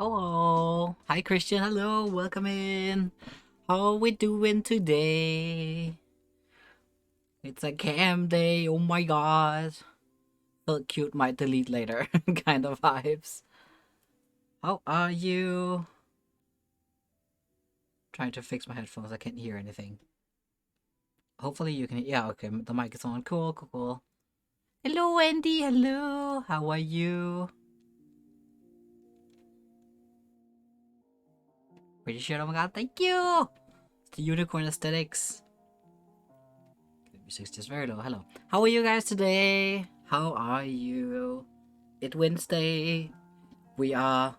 Hello. Hi, Christian. Hello. Welcome in. How are we doing today? It's a cam day. Oh my god. Felt cute. Might delete later. Kind of vibes. How are you? Trying to fix my headphones. I can't hear anything. Hopefully you can. Yeah, okay. The mic is on. Cool, cool, cool. Hello, Andy. Hello. How are you? Pretty sure. Oh my god. Thank you. It's the unicorn aesthetics. Music's just very low. Hello. How are you guys today? How are you? It's Wednesday. We are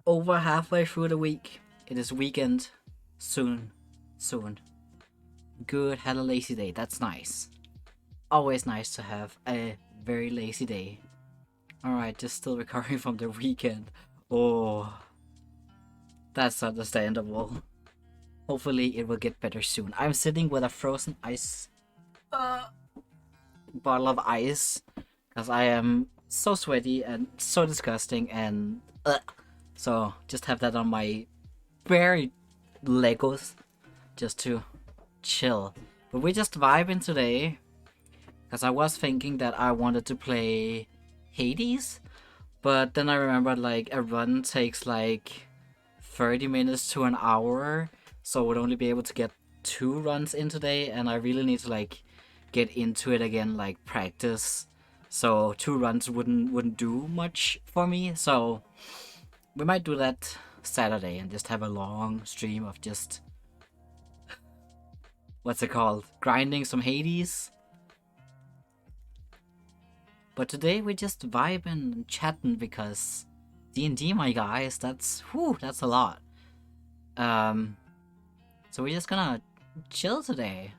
over halfway through the week. It is weekend. Soon. Soon. Good. Had a lazy day. That's nice. Always nice to have a very lazy day. Alright, just still recovering from the weekend. Oh. That's understandable. Hopefully it will get better soon. I'm sitting with a frozen ice bottle of ice because I am so sweaty and so disgusting and so just have that on my bare Legos just to chill. But we're just vibing today because I was thinking that I wanted to play Hades, but then I remembered like a run takes like 30 minutes to an hour, so I would only be able to get 2 runs in today, and I really need to like get into it again, like practice. So 2 runs wouldn't do much for me. So we might do that Saturday and just have a long stream of just what's it called? Grinding some Hades. But today we're just vibing and chatting because D&D, my guys, that's a lot. So we're just gonna chill today.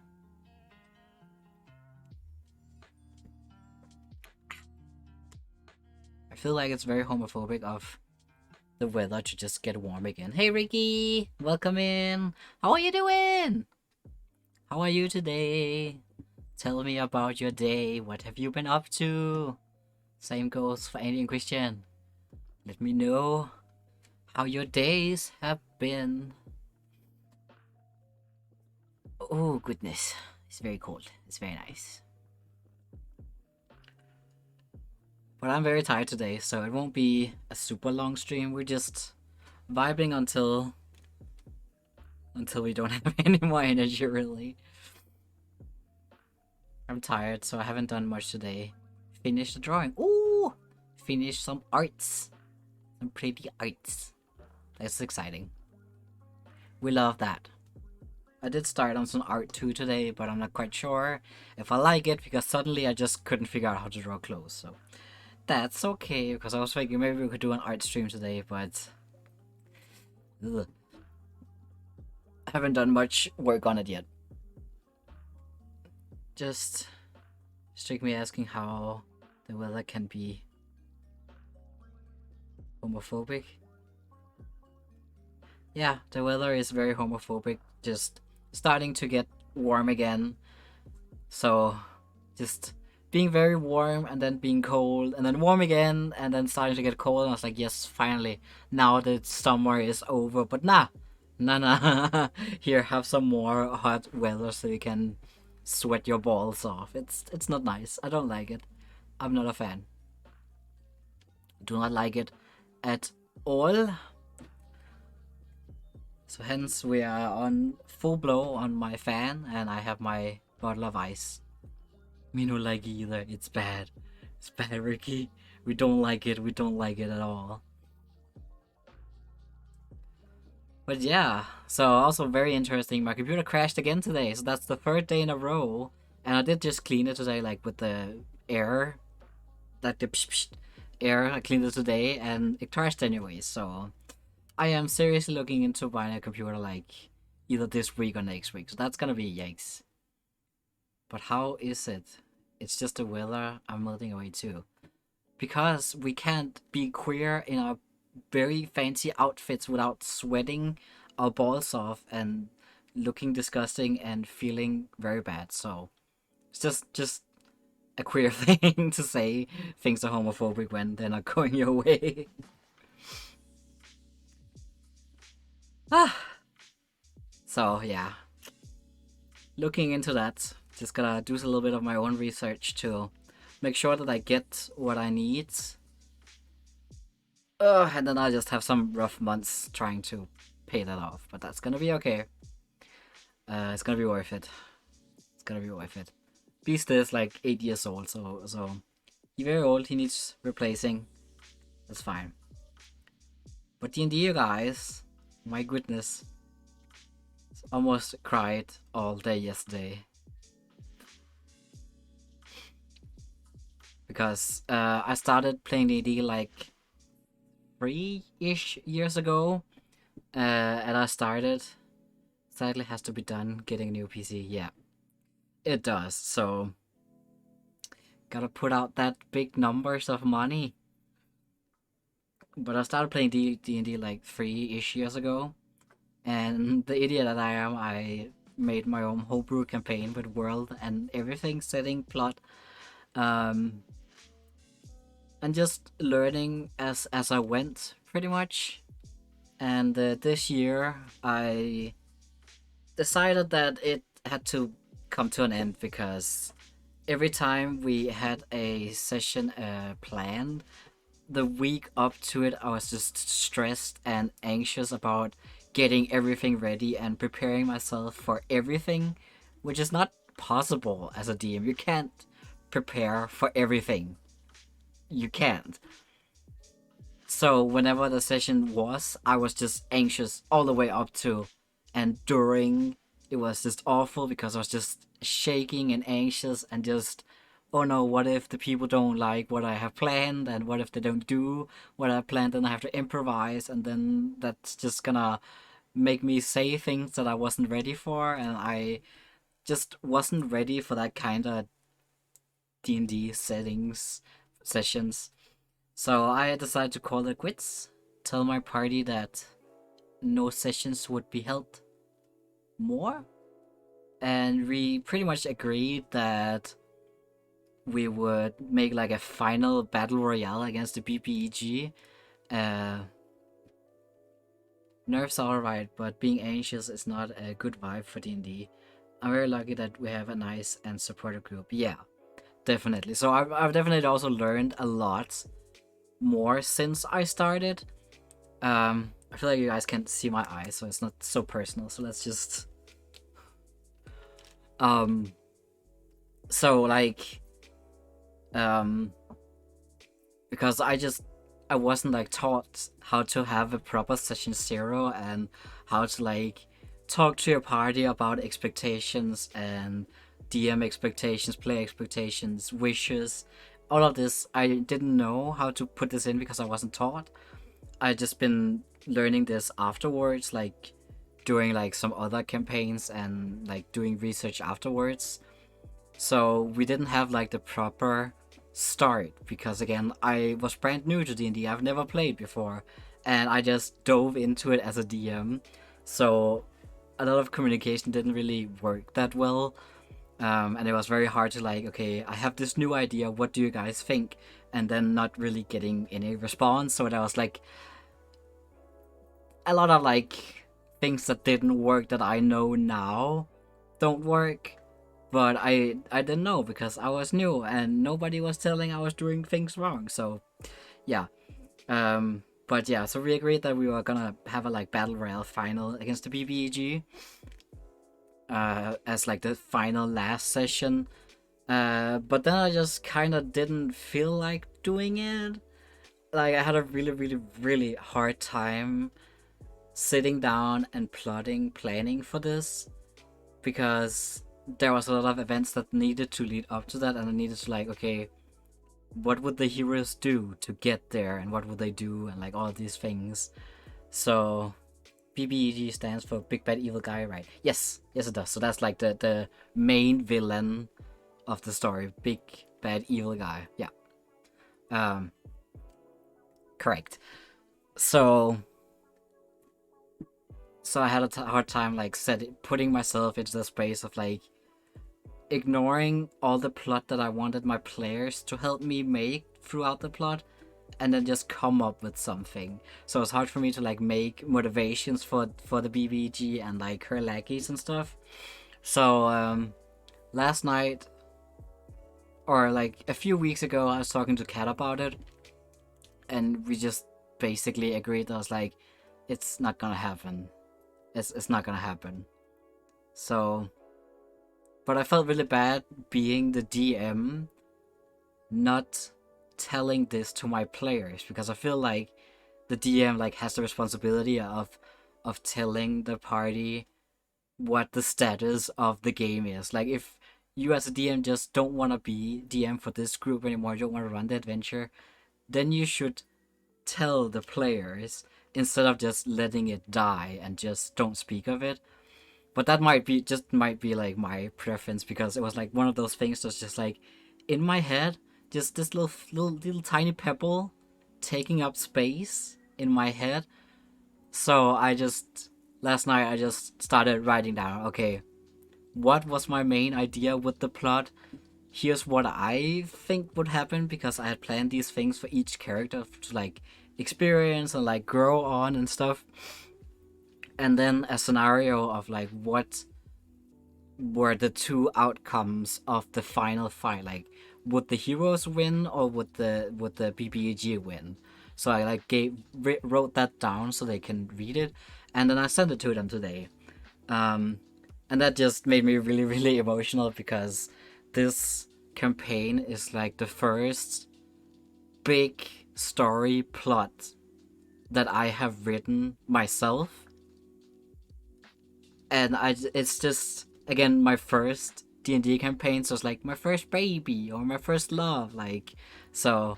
I feel like it's very homophobic of the weather to just get warm again. Hey Ricky, welcome in. How are you doing? How are you today? Tell me about your day. What have you been up to? Same goes for Andy and Christian. Let me know how your days have been. Oh goodness, it's very cold. It's very nice. But I'm very tired today, so it won't be a super long stream. We're just vibing until we don't have any more energy, really. I'm tired, so I haven't done much today. Finished the drawing. Ooh! Finished some arts. Some pretty arts. That's exciting. We love that. I did start on some art too today, but I'm not quite sure if I like it because suddenly I just couldn't figure out how to draw clothes, so that's okay, because I was thinking maybe we could do an art stream today, but ugh. I haven't done much work on it yet. Just strictly asking how the weather can be homophobic. Yeah, the weather is very homophobic, just starting to get warm again. So just being very warm and then being cold and then warm again and then starting to get cold, and I was like, yes, finally, now that summer is over. But nah. Here, have some more hot weather so you can sweat your balls off. It's not nice. I don't like it. I'm not a fan. Do not like it at all. So hence we are on full blow on my fan, and I have my bottle of ice. Me no like it either. It's bad. It's bad, Ricky. We don't like it. We don't like it at all. But yeah, so also very interesting. My computer crashed again today, so that's the 3rd day in a row. And I did just clean it today, like with the air, like the air. I cleaned it today, and it crashed anyway. So I am seriously looking into buying a computer like either this week or next week. So that's gonna be yikes. But how is it? It's just the weather. I'm melting away too. Because we can't be queer in our very fancy outfits without sweating our balls off and looking disgusting and feeling very bad. So it's just a queer thing to say things are homophobic when they're not going your way. So yeah, looking into that. Just gotta do a little bit of my own research to make sure that I get what I need. And then I'll just have some rough months trying to pay that off. But that's gonna be okay. It's gonna be worth it. It's gonna be worth it. Beast is like 8 years old, so he's very old. He needs replacing. That's fine. But D&D, you guys, my goodness, almost cried all day yesterday because I started playing D&D like 3-ish years ago, and I started. Sadly, has to be done getting a new PC. Yeah, it does. So gotta put out that big numbers of money. But I started playing D&D like 3-ish years ago, and the idiot that I am, I made my own homebrew campaign with world and everything, setting, plot, and just learning as I went, pretty much. And this year, I decided that it had to come to an end because every time we had a session planned, the week up to it, I was just stressed and anxious about getting everything ready and preparing myself for everything, which is not possible as a DM. You can't prepare for everything. You can't. So whenever the session was, I was just anxious all the way up to and during. It was just awful because I was just shaking and anxious and just, oh no, what if the people don't like what I have planned, and what if they don't do what I planned, and I have to improvise, and then that's just gonna make me say things that I wasn't ready for, and I just wasn't ready for that kind of D&D settings sessions. So I decided to call it quits, tell my party that no sessions would be held more, and we pretty much agreed that we would make like a final battle royale against the BPEG. Nerves are alright, but being anxious is not a good vibe for D&D. I'm very lucky that we have a nice and supportive group. Yeah, definitely. So I've definitely also learned a lot more since I started. I feel like you guys can't see my eyes, so it's not so personal. So let's just so like because I wasn't like taught how to have a proper session 0 and how to like talk to your party about expectations and DM expectations, player expectations, wishes, all of this. I didn't know how to put this in because I wasn't taught. I just been learning this afterwards, like during like some other campaigns and like doing research afterwards. So we didn't have like the proper start because again I was brand new to D&D. I've never played before and I just dove into it as a DM. So a lot of communication didn't really work that well. And it was very hard to like, okay, I have this new idea, what do you guys think? And then not really getting any response. So that was like a lot of like things that didn't work that I know now don't work. But I didn't know because I was new and nobody was telling I was doing things wrong. So yeah. But yeah, so we agreed that we were gonna have a like battle royale final against the BBEG as like the final last session. But then I just kind of didn't feel like doing it. Like I had a really hard time sitting down and planning for this because there was a lot of events that needed to lead up to that, and I needed to like, okay, what would the heroes do to get there, and what would they do, and like all of these things. So BBEG stands for Big Bad Evil Guy, right? Yes it does. So that's like the main villain of the story, Big Bad Evil Guy. Yeah. Correct. So I had a hard time like putting myself into the space of like ignoring all the plot that I wanted my players to help me make throughout the plot, and then just come up with something. So it's hard for me to like make motivations for the BBG and like her lackeys and stuff. So last night, or like a few weeks ago, I was talking to Kat about it, and we just basically agreed. I was like, it's not gonna happen. It's not gonna happen. So, but I felt really bad being the DM, not telling this to my players, because I feel like the DM like has the responsibility of telling the party what the status of the game is. Like if you as a DM just don't want to be DM for this group anymore, you don't want to run the adventure, then you should tell the players instead of just letting it die and just don't speak of it. But that might be like my preference, because it was like one of those things that's just like in my head, just this little tiny pebble taking up space in my head. So last night I just started writing down, okay, what was my main idea with the plot? Here's what I think would happen, because I had planned these things for each character to like experience and like grow on and stuff. And then a scenario of like what were the two outcomes of the final fight. Like, would the heroes win or would the BBG win? So I like wrote that down so they can read it, and then I sent it to them today. And that just made me really, really emotional, because this campaign is like the first big story plot that I have written myself. And it's just, again, my first D&D campaign, so it's like my first baby or my first love, like, so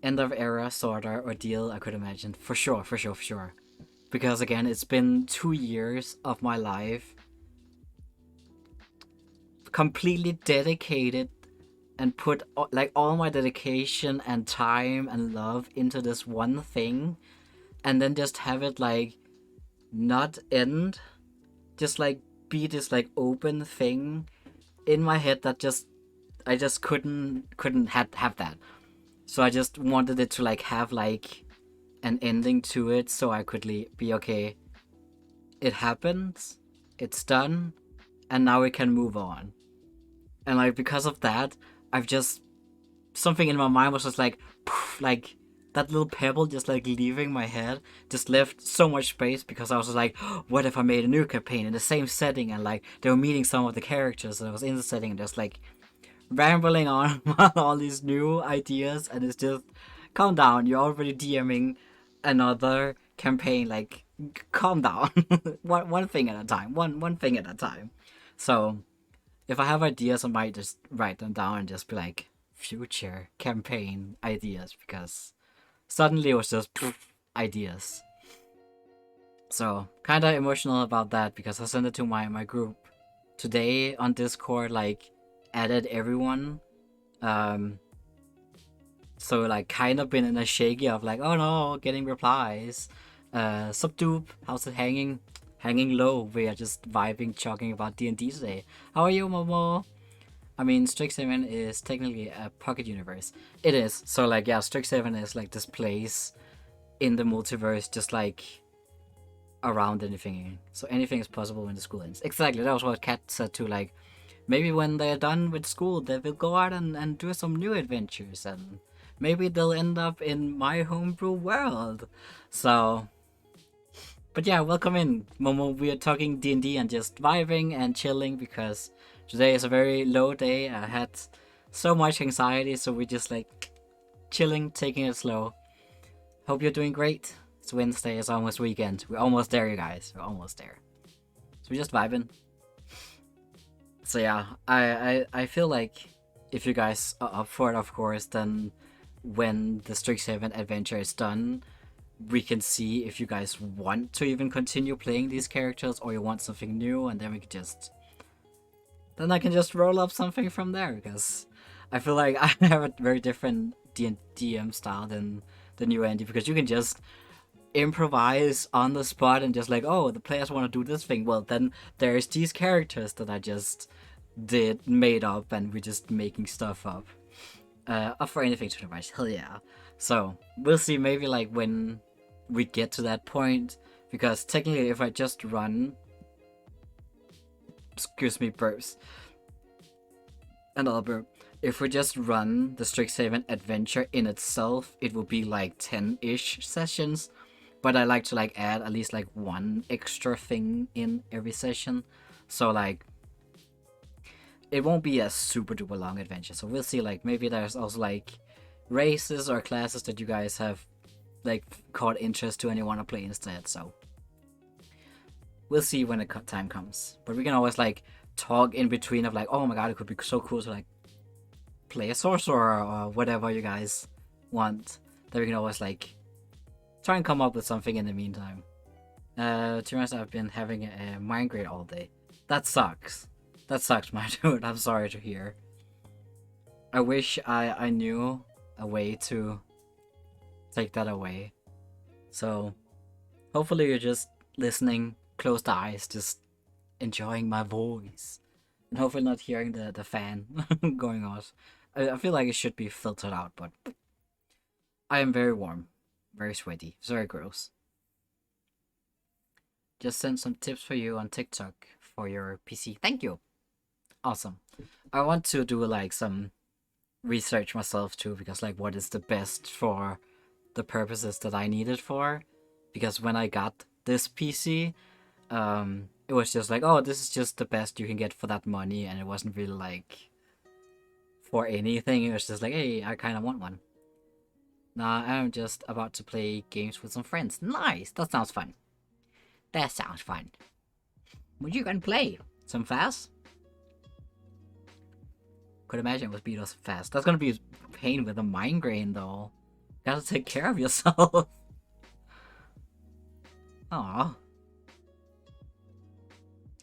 end of era sort of ordeal, I could imagine, for sure. Because again, it's been 2 years of my life completely dedicated and put like all my dedication and time and love into this one thing, and then just have it like not end, just like be this like open thing in my head that I just couldn't have that. So I just wanted it to like have like an ending to it, so I could be okay, it happened, it's done, and now we can move on. And like because of that, I've just, something in my mind was just like poof, like that little pebble just like leaving my head just left so much space, because I was just like, what if I made a new campaign in the same setting, and like they were meeting some of the characters that I was in the setting, and just like rambling on all these new ideas, and it's just, calm down, you're already DMing another campaign, like calm down. one thing at a time, one thing at a time. So if I have ideas, I might just write them down and just be like future campaign ideas, because suddenly it was just poof, ideas. So kinda emotional about that, because I sent it to my group today on Discord, like added everyone. So like kind of been in a shaky of like, oh no, getting replies. Subdupe, how's it hanging? Hanging low. We are just vibing, talking about D&D today. How are you, Momo? I mean, Strixhaven is technically a pocket universe. It is. So like, yeah, Strixhaven is like this place in the multiverse, just like around anything. So anything is possible when the school ends. Exactly. That was what Kat said too. Like, maybe when they're done with school, they will go out and do some new adventures, and maybe they'll end up in my homebrew world. So, but yeah, welcome in, Momo. We are talking D&D and just vibing and chilling, because today is a very low day. I had so much anxiety, so we're just like chilling, taking it slow. Hope you're doing great. It's Wednesday, it's almost weekend. We're almost there, you guys. We're almost there. So we're just vibing. So yeah, I feel like if you guys are up for it, of course, then when the Strixhaven adventure is done, we can see if you guys want to even continue playing these characters, or you want something new, and then we can just, then I can just roll up something from there, because I feel like I have a very different DM style than you, Andy, because you can just improvise on the spot and just like, oh, the players want to do this thing, well then there's these characters that I just made up, and we're just making stuff up. Up for anything to advise, hell yeah. So we'll see maybe like when we get to that point, because technically if I just run, excuse me, burps, another burp. If we just run the Strixhaven adventure in itself, it will be like 10-ish sessions. But I like to like add at least like one extra thing in every session. So like it won't be a super duper long adventure. So we'll see, like maybe there's also like races or classes that you guys have like caught interest to and you want to play instead. So we'll see when the time comes. But we can always like talk in between of like, oh my god, it could be so cool to like play a sorcerer or whatever you guys want. That we can always like try and come up with something in the meantime. To be honest, I've been having a migraine all day. That sucks. That sucks, my dude. I'm sorry to hear. I wish I knew a way to take that away. So hopefully you're just listening, closed eyes, just enjoying my voice. And hopefully not hearing the fan going off. I feel like it should be filtered out, but I am very warm, very sweaty, it's very gross. Just sent some tips for you on TikTok for your PC. Thank you. Awesome. I want to do like some research myself too, because like what is the best for the purposes that I need it for. Because when I got this PC, it was just like, oh, this is just the best you can get for that money, and it wasn't really like for anything. It was just like, hey, I kind of want one. Now I'm just about to play games with some friends. Nice, that sounds fun. That sounds fun. What you gonna play? Some fast? Could imagine it would be those fast. That's gonna be a pain with a migraine though. Gotta take care of yourself. Aw.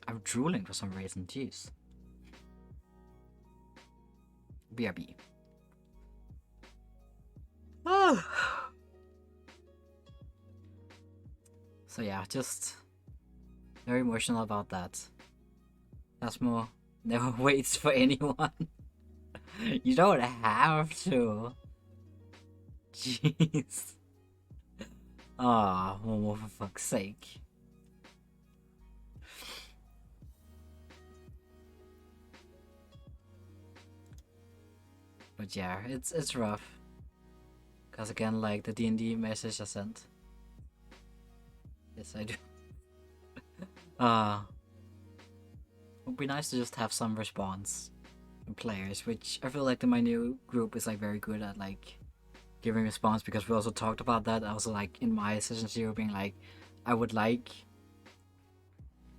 I'm drooling for some reason, jeez. BRB. Oh. So yeah, just very emotional about that. Asmo never waits for anyone. You don't have to. Jeez. Ah, Momo, for fuck's sake. But yeah, it's rough. Cause again, like the DND message I sent. Yes, I do. It would be nice to just have some response from players, which I feel like my new group is like very good at like giving response, because we also talked about that. I also like in my session 0 being like, I would like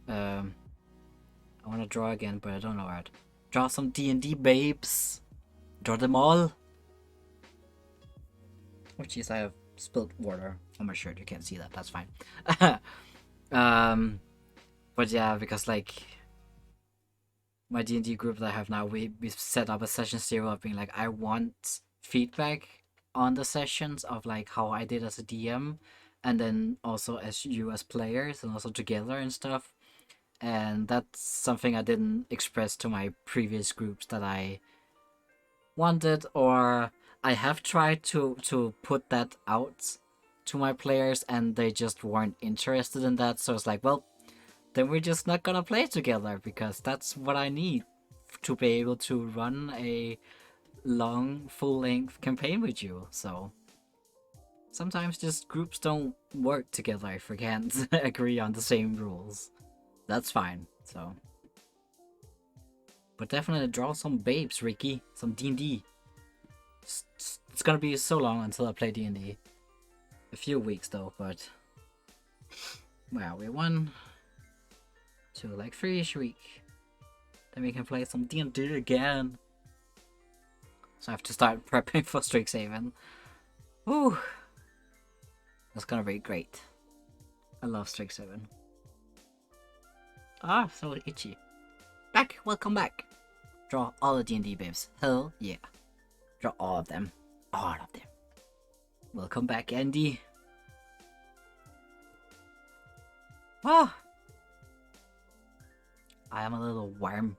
I want to draw again, but I don't know where. Draw some D&D babes. Draw them all. Oh jeez, I have spilled water on my shirt. You can't see that. That's fine. But yeah, because like my D&D group that I have now, we set up a session 0 of being like, I want feedback on the sessions of like how I did as a DM, and then also as you as players, and also together and stuff. And that's something I didn't express to my previous groups that I wanted, or I have tried to put that out to my players, and they just weren't interested in that. So it's like, well, then we're just not gonna play together, because that's what I need to be able to run a long, full-length campaign with you. So sometimes just groups don't work together if we can't agree on the same rules. That's fine. So, but definitely draw some babes, Ricky. Some D&D. It's gonna be so long until I play D&D. A few weeks though, but well, we're 1, 2, like 3-ish week. Then we can play some D&D again. So I have to start prepping for Strixhaven. Whew. That's gonna be great. I love Strixhaven. Ah, so itchy. Back, welcome back. Draw all the D&D babes. Hell yeah. Draw all of them. All of them. Welcome back, Andy. Ah. I am a little warm.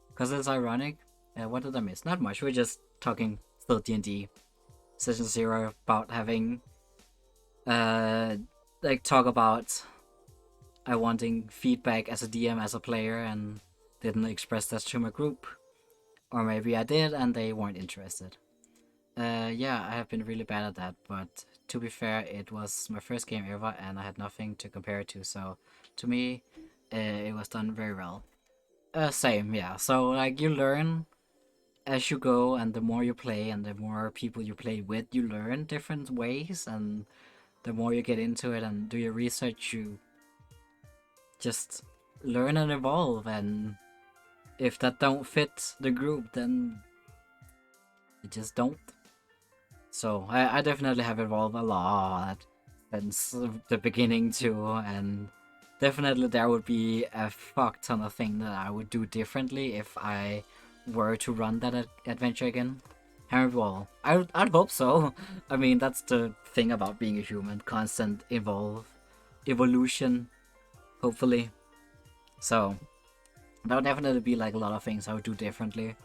Because it's ironic. What did I miss? Not much. We're just talking still D&D session 0 about having like talk about I wanting feedback as a DM as a player and didn't express that to my group, or maybe I did and they weren't interested. Yeah, I have been really bad at that, but to be fair, it was my first game ever and I had nothing to compare it to, so to me, it was done very well. Same, yeah. So, like, you learn as you go, and the more you play and the more people you play with, you learn different ways, and the more you get into it and do your research, you just learn and evolve, and if that don't fit the group, then it just don't. So I definitely have evolved a lot since the beginning too, and definitely there would be a fuck ton of things that I would do differently if I were to run that adventure again. Well, I'd hope so. I mean, that's the thing about being a human, constant evolution, hopefully. So that would definitely be like a lot of things I would do differently,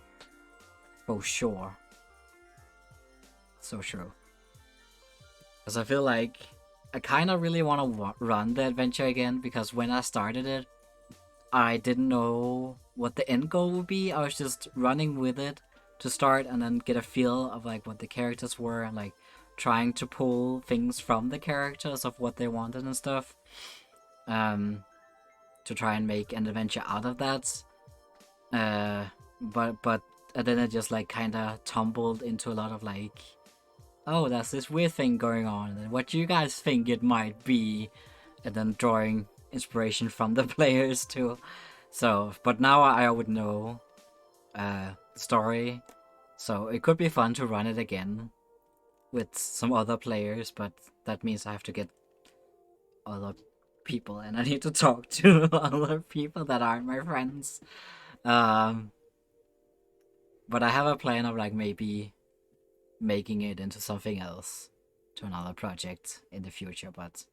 for sure. So true. Because I feel like I kind of really want to run the adventure again, because when I started it, I didn't know what the end goal would be. I was just running with it to start and then get a feel of like what the characters were and like trying to pull things from the characters of what they wanted and stuff. To try and make an adventure out of that. But then it just like kind of tumbled into a lot of like, oh, there's this weird thing going on, and what do you guys think it might be? And then drawing inspiration from the players too. So, but now I would know the story, so it could be fun to run it again with some other players, but that means I have to get other people and I need to talk to other people that aren't my friends. But I have a plan of like maybe making it into something else, to another project in the future, but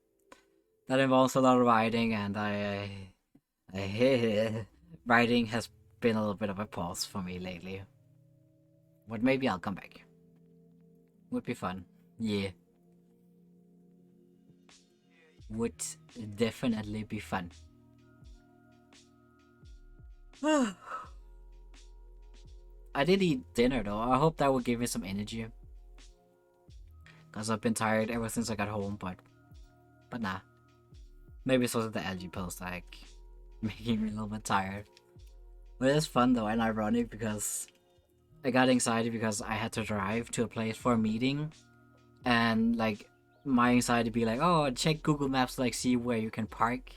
that involves a lot of writing, and I writing has been a little bit of a pause for me lately. But maybe I'll come back. Would be fun. Yeah. Would definitely be fun. I did eat dinner though. I hope that will give me some energy. Because I've been tired ever since I got home, but nah. Maybe it's also the algae pills like making me a little bit tired. But it's fun though and ironic because I got anxiety because I had to drive to a place for a meeting, and like my anxiety be like, oh, check Google Maps to like see where you can park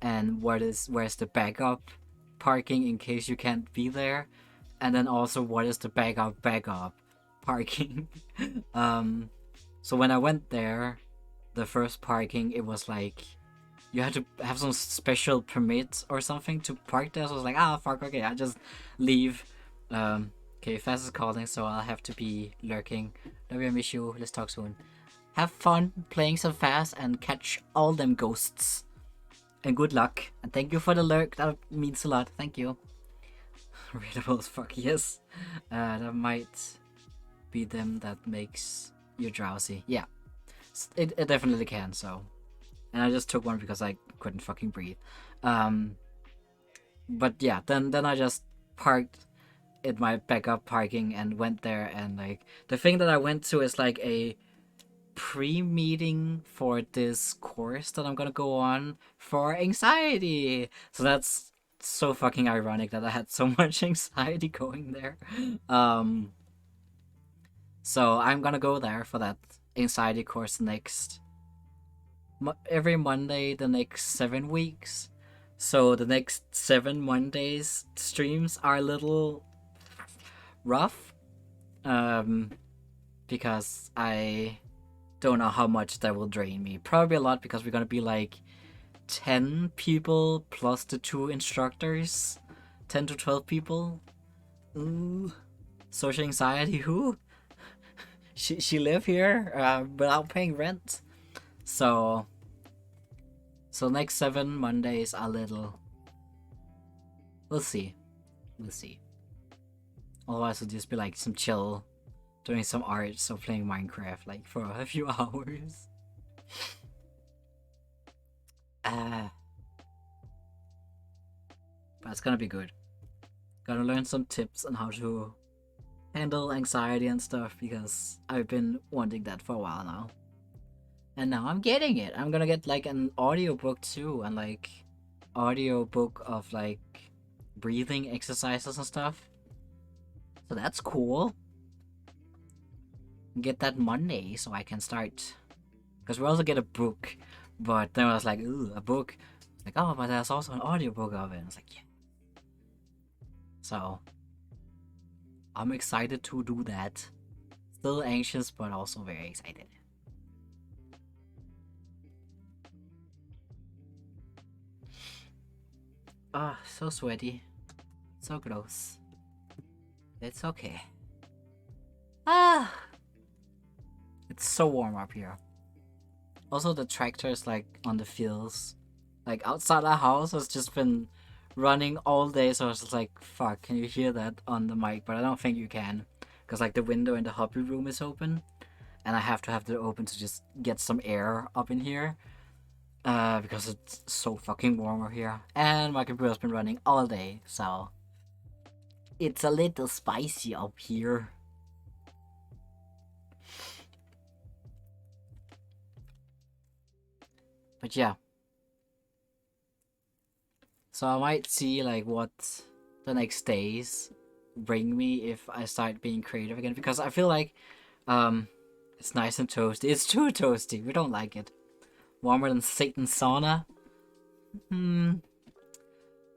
and where's the backup parking in case you can't be there, and then also what is the backup parking. So when I went there, the first parking, it was like you had to have some special permit or something to park there. So I was like, fuck, okay, I just leave. Okay, Fast is calling, so I'll have to be lurking. Love you, I miss you. Let's talk soon. Have fun playing some Fast and catch all them ghosts. And good luck. And thank you for the lurk. That means a lot. Thank you. Readable as fuck, yes. That might be them that makes you drowsy. Yeah. It definitely can, so. And I just took one because I couldn't fucking breathe. But yeah, then I just parked at my backup parking and went there, and like the thing that I went to is like a pre-meeting for this course that I'm gonna go on for anxiety. So that's so fucking ironic that I had so much anxiety going there. So I'm gonna go there for that anxiety course next every Monday the next 7 weeks. So the next 7 Mondays streams are a little rough, because I don't know how much that will drain me. Probably a lot, because we're gonna be like 10 people plus the 2 instructors, 10 to 12 people. Ooh, social anxiety. Who? She live here without paying rent. So next 7 Mondays are little. We'll see. Otherwise it'll just be like some chill doing some art, so playing Minecraft like for a few hours. Uh, but it's gonna be good. Gonna learn some tips on how to handle anxiety and stuff because I've been wanting that for a while now. And now I'm getting it. I'm gonna get like an audiobook too, and like audiobook of like breathing exercises and stuff. So that's cool. Get that Monday so I can start. Because we also get a book. But then I was like, ooh, a book. Like, oh, but there's also an audiobook of it. I was like, yeah. So I'm excited to do that. Still anxious, but also very excited. Ah, so sweaty. So gross. It's okay. Ah! It's so warm up here. Also, the tractor is like on the fields. Like outside our house has just been running all day, so I was just like, fuck, can you hear that on the mic? But I don't think you can. Because like the window in the hobby room is open. And I have to have it open to just get some air up in here. Because it's so fucking warm over here. And my computer's been running all day, so it's a little spicy up here. But yeah. So I might see like what the next days bring me if I start being creative again, because I feel like it's nice and toasty. It's too toasty. We don't like it. Warmer than Satan's sauna?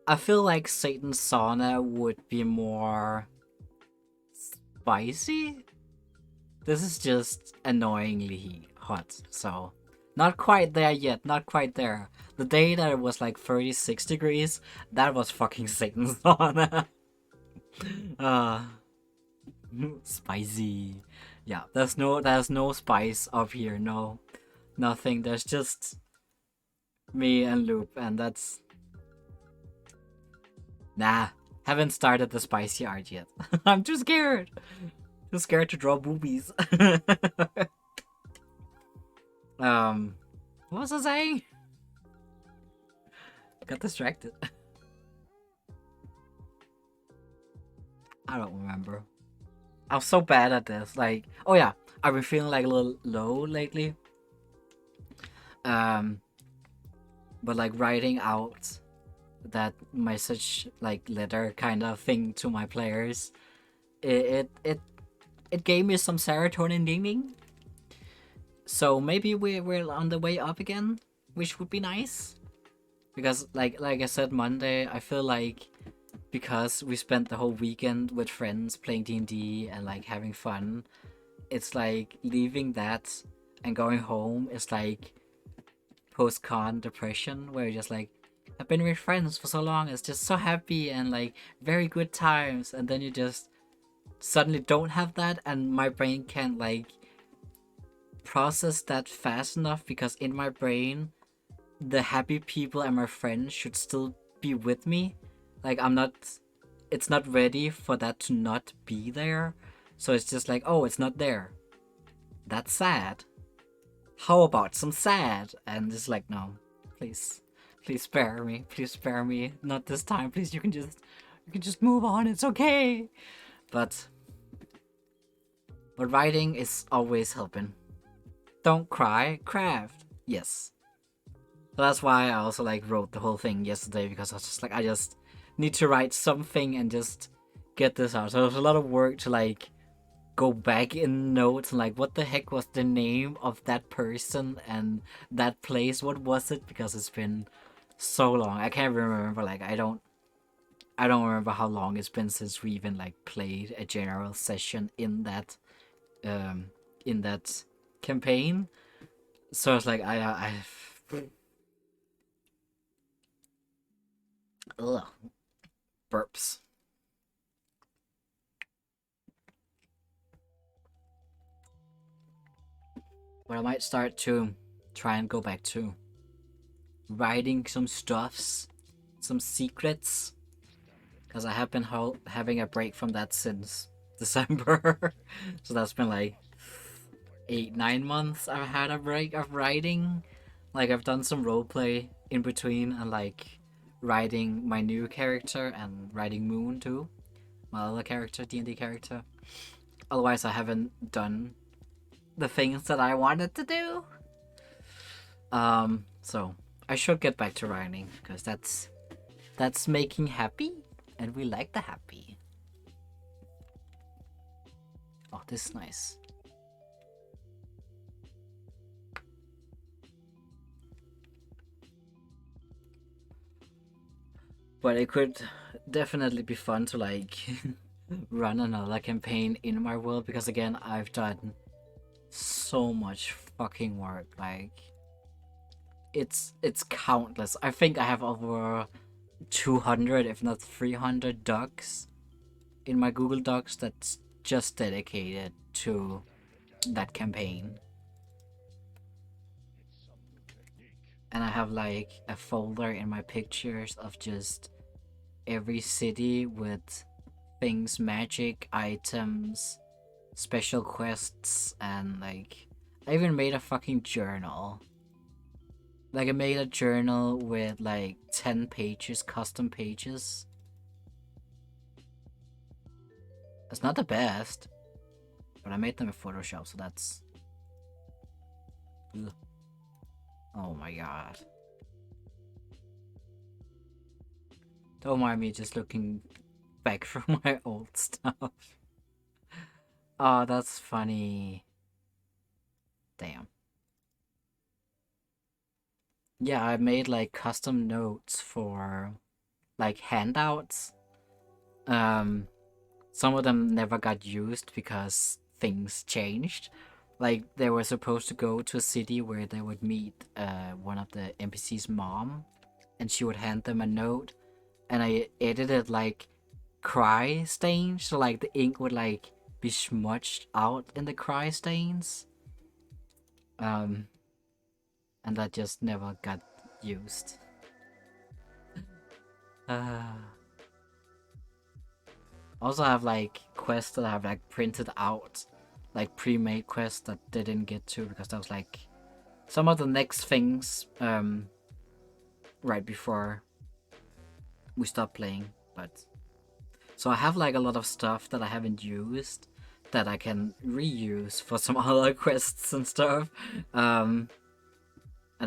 I feel like Satan's sauna would be more spicy. This is just annoyingly hot, so not quite there yet, not quite there. The day that it was like 36 degrees, that was fucking Satan's sauna. Spicy. Yeah, there's no spice up here, no. Nothing, there's just me and Loop, and that's... Nah, haven't started the spicy art yet. I'm too scared. Too scared to draw boobies. What was I saying? Got distracted. I don't remember. I'm so bad at this. Like, oh yeah, I've been feeling like a little low lately. But like writing out that message, like letter kind of thing to my players, it gave me some serotonin ding. So maybe we're on the way up again, which would be nice. Because like I said Monday, I feel like because we spent the whole weekend with friends playing D&D and like having fun, it's like leaving that and going home is like post-con depression, where you're just like, I've been with friends for so long, it's just so happy and like very good times, and then you just suddenly don't have that, and my brain can't like process that fast enough, because in my brain the happy people and my friends should still be with me. Like it's not ready for that to not be there. So it's just like, oh, it's not there. That's sad. How about some sad? And it's like, no, please spare me. Please spare me. Not this time. Please, you can just move on. It's okay. But writing is always helping. Don't cry, craft. Yes. So that's why I also like wrote the whole thing yesterday, because I was just like, I just need to write something and just get this out. So it was a lot of work to like go back in notes and like, what the heck was the name of that person and that place? What was it? Because it's been so long. I can't remember. Like I don't remember how long it's been since we even like played a general session in that campaign. So it's like I ugh, burps. But I might start to try and go back to writing some stuffs, some secrets, because I have been having a break from that since December. So that's been like 8-9 months I've had a break of writing. Like I've done some roleplay in between and like writing my new character and writing Moon too, my other character, D&D character. Otherwise I haven't done the things that I wanted to do. So I should get back to writing because that's making happy, and we like the happy. Oh, this is nice. But it could definitely be fun to like run another campaign in my world because again I've done so much fucking work. Like it's countless. I think I have over 200 if not 300 docs in my Google Docs that's just dedicated to that campaign. And I have like a folder in my pictures of just every city with things, magic, items, special quests, and like I even made a fucking journal. Like I made a journal with like 10 pages, custom pages. It's not the best, but I made them in Photoshop, so that's... Ugh. Oh my god. Don't mind me just looking back through my old stuff. Oh, that's funny. Damn. Yeah, I made like custom notes for like handouts. Some of them never got used because things changed. Like they were supposed to go to a city where they would meet one of the NPC's mom, and she would hand them a note, and I edited like cry stains, so like the ink would like be smudged out in the cry stains. And that just never got used. Also have like quests that I have like printed out, like pre-made quests that they didn't get to because that was like some of the next things right before we stopped playing. But so I have like a lot of stuff that I haven't used that I can reuse for some other quests and stuff. And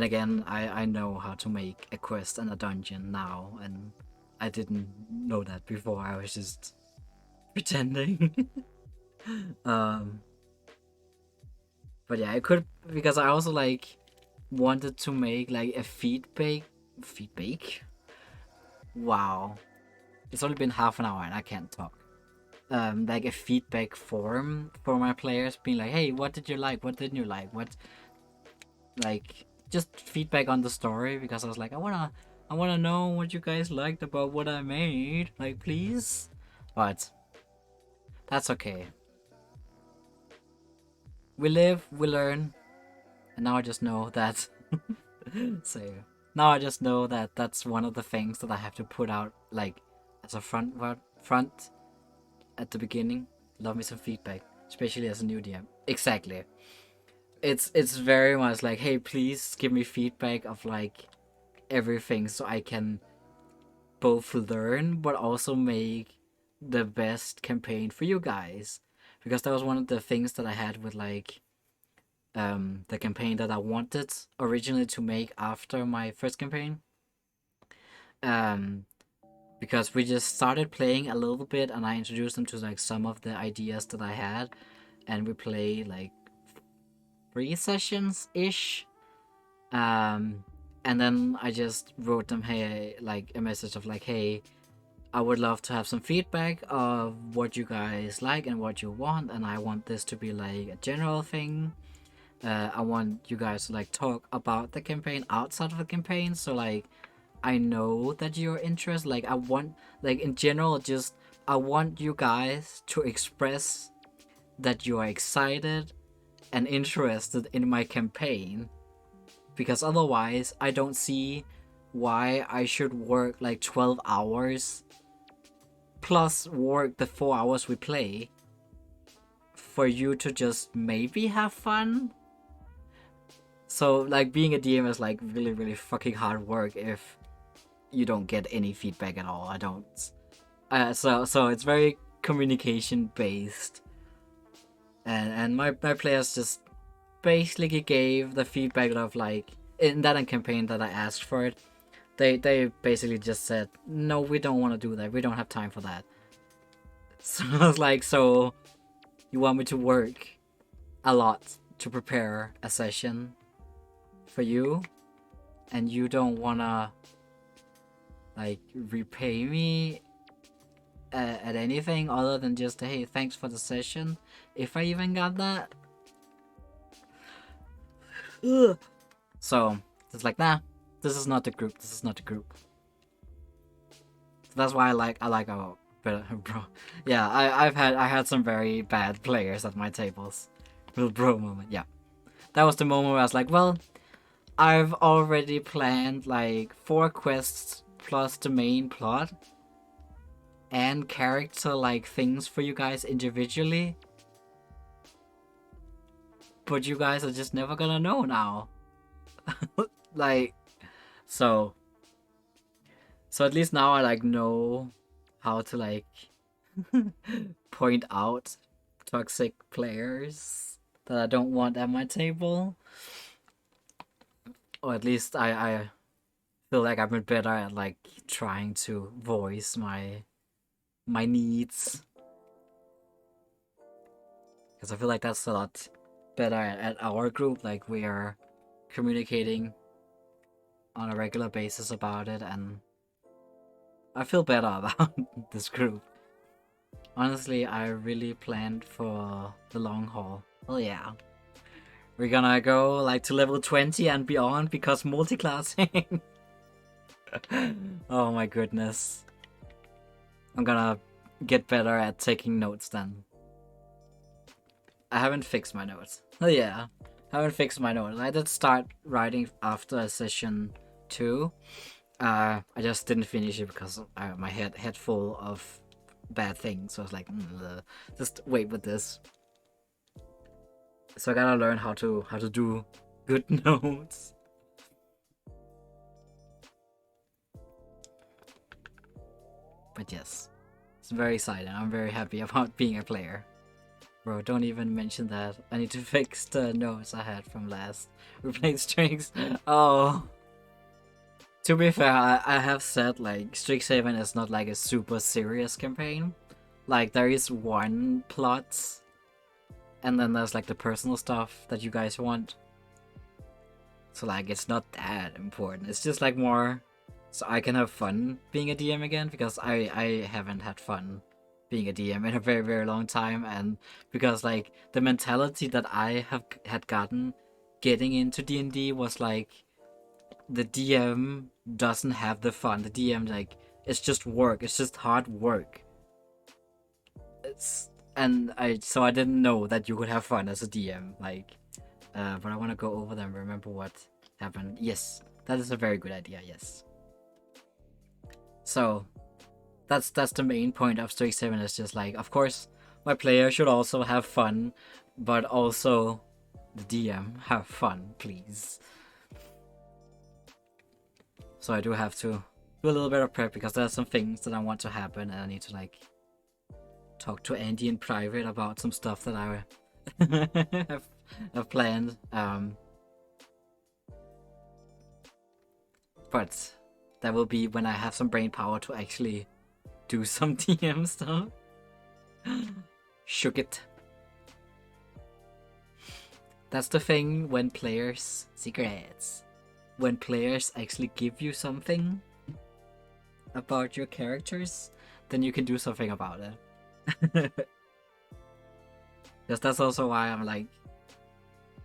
again, I know how to make a quest and a dungeon now, and I didn't know that before. I was just pretending. But yeah, I could, because I also like wanted to make like a feedback. Wow, it's only been half an hour and I can't talk. Like a feedback form for my players, being like, hey, what did you like? What didn't you like? What, like, just feedback on the story, because I was like, I wanna know what you guys liked about what I made. Like, please. But that's okay. We live, we learn, and now I just know that. So now I just know that that's one of the things that I have to put out, like, as a front at the beginning. Love me some feedback, especially as a new DM. Exactly. It's very much like, hey, please give me feedback of like everything so I can both learn but also make the best campaign for you guys, because that was one of the things that I had with like the campaign that I wanted originally to make after my first campaign, um because we just started playing a little bit and I introduced them to like some of the ideas that I had, and we played like 3 sessions ish. And then I just wrote them, hey, like a message of like, hey, I would love to have some feedback of what you guys like and what you want, and I want this to be like a general thing. I want you guys to like talk about the campaign outside of the campaign, so like I know that you're interested. Like I want, like in general, just I want you guys to express that you are excited and interested in my campaign, because otherwise I don't see why I should work like 12 hours plus work the 4 hours we play for you to just maybe have fun. So like being a DM is like really really fucking hard work if you don't get any feedback at all. I don't. So it's very communication based, and my players just basically gave the feedback of like in that campaign that I asked for it. They basically just said no, we don't want to do that. We don't have time for that. So I was like, so you want me to work a lot to prepare a session for you, and you don't wanna like repay me at anything other than just hey, thanks for the session, if I even got that. Ugh. So it's like, nah, this is not the group. This is not the group. So that's why I like our bro. Yeah, I had some very bad players at my tables. Real bro moment. Yeah, that was the moment where I was like, well, I've already planned like 4 quests plus the main plot and character like things for you guys individually, but you guys are just never gonna know now. Like, so at least now I like know how to like point out toxic players that I don't want at my table, or at least I feel like I've been better at like trying to voice my needs, because I feel like that's a lot better at our group. Like we are communicating on a regular basis about it, and I feel better about this group. Honestly, I really planned for the long haul. Oh yeah. We're gonna go like to level 20 and beyond because multiclassing. Oh my goodness. I'm gonna get better at taking notes then. I haven't fixed my notes. Oh yeah. I haven't fixed my notes. I did start writing after session 2. I just didn't finish it because my head full of bad things. So I was like, just wait with this. So I gotta learn how to do good notes. But yes, it's very exciting. I'm very happy about being a player. Bro, don't even mention that. I need to fix the notes I had from last. We played Strix. Oh. To be fair, I have said like Strixhaven is not like a super serious campaign. Like there is one plot, and then there's like the personal stuff that you guys want. So like it's not that important. It's just like more so I can have fun being a DM again, because I haven't had fun being a DM in a very very long time, and because like the mentality that I had gotten getting into D&D was like the DM doesn't have the fun. The DM like it's just work. It's just hard work. So I didn't know that you could have fun as a DM. Like, but I want to go over them. Remember what happened? Yes, that is a very good idea. Yes. So that's the main point of Strixhaven. Is just like, of course, my player should also have fun, but also the DM have fun, please. So I do have to do a little bit of prep because there are some things that I want to happen, and I need to like talk to Andy in private about some stuff that I have planned. But that will be when I have some brain power to actually do some DM stuff. Shook it. That's the thing when players secrets. When players actually give you something about your characters, then you can do something about it. Because that's also why I'm like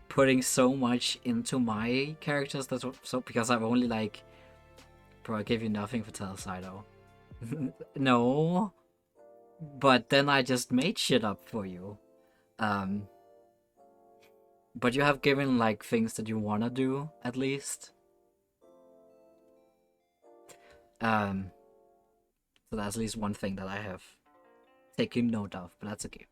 putting so much into my characters. That's so because I've only like, bro, I gave you nothing for Telsido. No, but then I just made shit up for you. But you have given like things that you wanna do at least. So that's at least one thing that I have taken note of, but that's okay.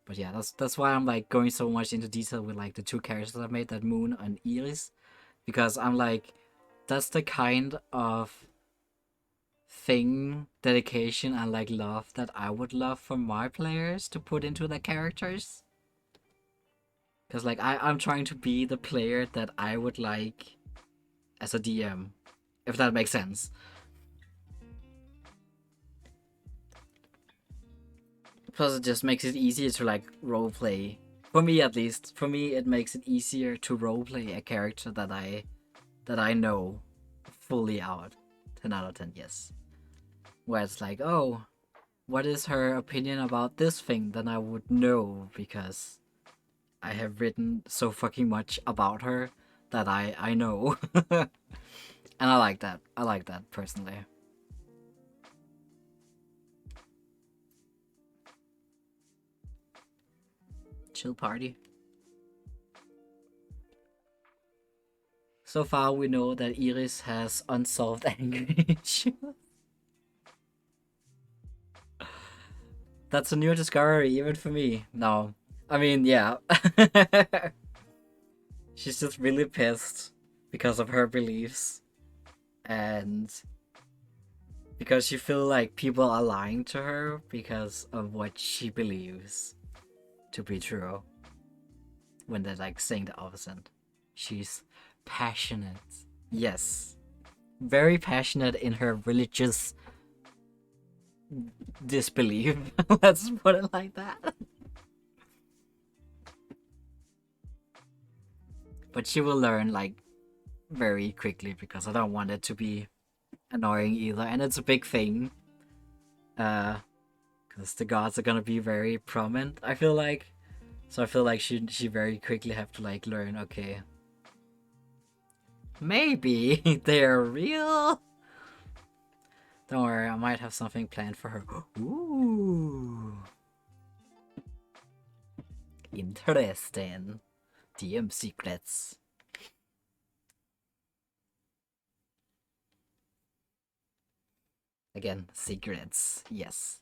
But yeah, that's why I'm like going so much into detail with like the two characters I've made, that Moon and Iris, because I'm like, that's the kind of thing, dedication, and like love that I would love for my players to put into their characters. Because like I'm trying to be the player that I would like as a DM, if that makes sense. Plus, it just makes it easier to like roleplay. For me, at least. For me, it makes it easier to roleplay a character that I know fully out. 10 out of 10, yes. Where it's like, oh, what is her opinion about this thing? Then I would know because I have written so fucking much about her that I know. And I like that. I like that personally. Chill party. So far, we know that Iris has unsolved anger issues. That's a new discovery, even for me. No. I mean, yeah. She's just really pissed because of her beliefs. And because she feels like people are lying to her because of what she believes to be true. When they're like saying the opposite. She's passionate. Yes. Very passionate in her religious disbelief. Let's put it like that. But she will learn like very quickly because I don't want it to be annoying either, and it's a big thing. Because the gods are gonna be very prominent, I feel like. So I feel like she very quickly have to like learn, okay, maybe they're real. Don't worry, I might have something planned for her. Ooh. Interesting. DM secrets. Again, secrets. Yes.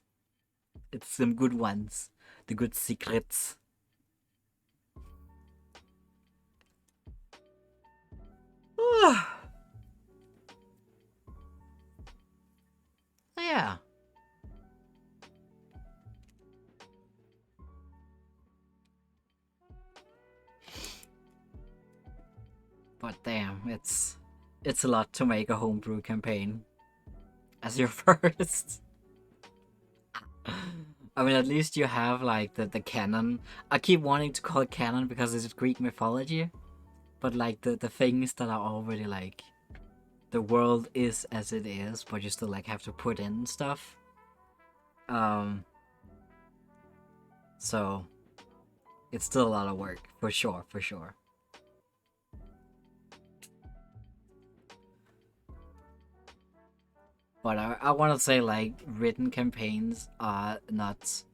It's some good ones. The good secrets. Yeah. But damn, it's a lot to make a homebrew campaign as your first. I mean, at least you have like the canon. I keep wanting to call it canon because it's Greek mythology, but like the things that are already like the world is as it is, but you still like have to put in stuff. So it's still a lot of work for sure, for sure. But I want to say like written campaigns are not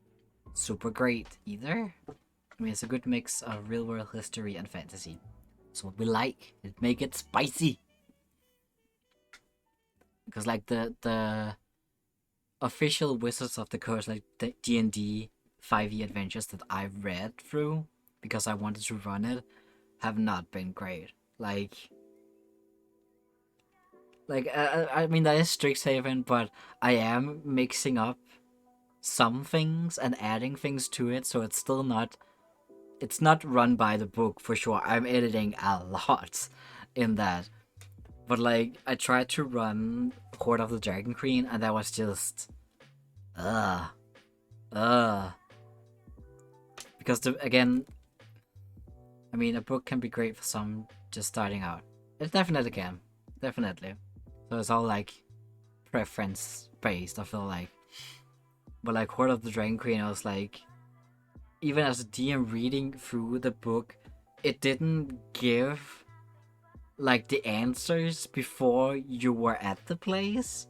super great either. I mean, it's a good mix of real world history and fantasy. It's what we like. It make it spicy. Because like the official Wizards of the Coast, like the D&D 5e adventures that I've read through because I wanted to run it, have not been great. I mean that is Strixhaven, but I am mixing up some things and adding things to it, so it's not run by the book for sure. I'm editing a lot in that. But like I tried to run Horde of the Dragon Queen and that was just because again, I mean a book can be great for some just starting out. It definitely can. Definitely. So it's all like preference based, I feel like. But like Horde of the Dragon Queen, I was like, even as a DM reading through the book, it didn't give like the answers before you were at the place.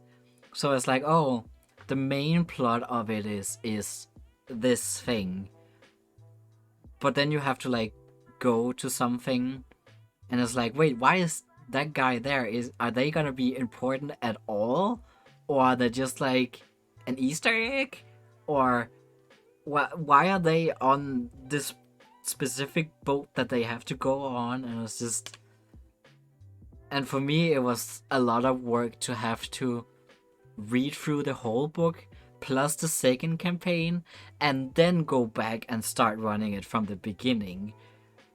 So it's like, oh, the main plot of it is this thing. But then you have to like go to something and it's like, wait, why is that guy there? Are they gonna be important at all? Or are they just like an Easter egg? Or why are they on this specific boat that they have to go on? And it's just, and for me it was a lot of work to have to read through the whole book plus the second campaign and then go back and start running it from the beginning.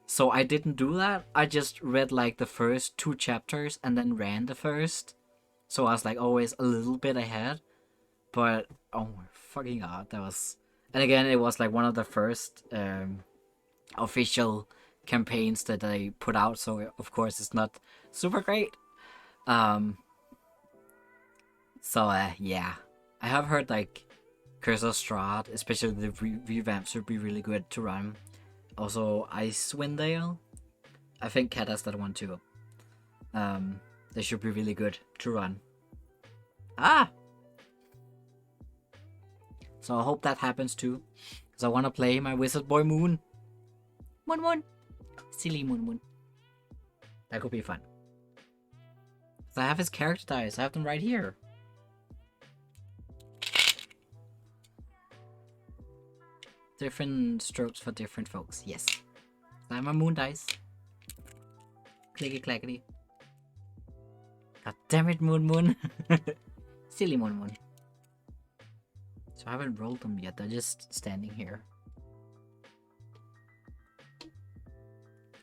So I didn't do that. I just read like the first 2 chapters and then ran the first. So I was like always a little bit ahead. But oh my fucking god, that was, and again it was like one of the first official campaigns that they put out, so of course it's not super great. Yeah, I have heard like Curse of Strahd, especially the revamps, would be really good to run. Also Icewind Dale, I think Cat has that one too. They should be really good to run. So I hope that happens too, because I want to play my Wizard Boy Moon. Moon. Silly Moon. That could be fun. So I have his character dice. I have them right here. Different strokes for different folks. Yes. So I have my Moon dice. Clicky clackety. God damn it, Moon. Silly Moon. So I haven't rolled them yet. They're just standing here.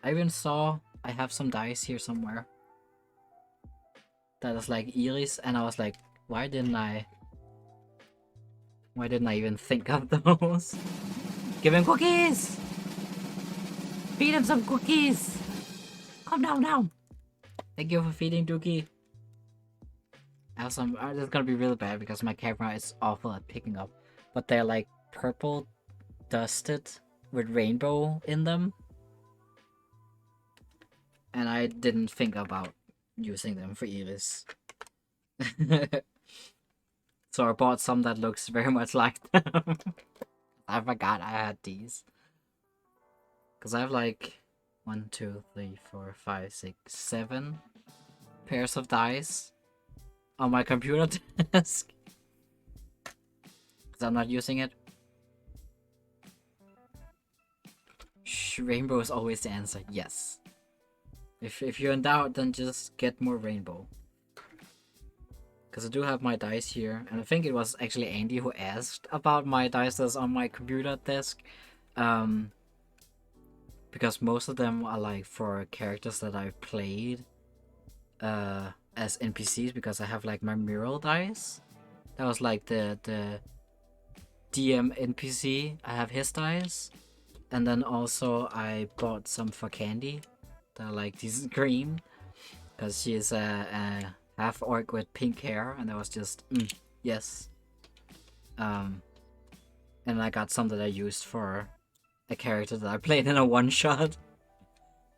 I even saw I have some dice here somewhere that is like Iris, and I was like, why didn't I even think of those? Give him cookies! Feed him some cookies! Calm down now! Thank you for feeding Dookie. I have some, this is gonna be really bad because my camera is awful at picking up, but they're like purple dusted with rainbow in them. And I didn't think about using them for Iris. So I bought some that looks very much like them. I forgot I had these. Because I have like 1, 2, 3, 4, 5, 6, 7 pairs of dice on my computer desk. Because I'm not using it. Shh, rainbow is always the answer. Yes. If you're in doubt, then just get more rainbow. Because I do have my dice here, and I think it was actually Andy who asked about my dice that's on my computer desk. Because most of them are like for characters that I've played as NPCs, because I have like my mural dice. That was like the DM NPC. I have his dice. And then also I bought some for Candy. They're like this green, because she is a half orc with pink hair, and that was just yes. And I got some that I used for a character that I played in a one shot.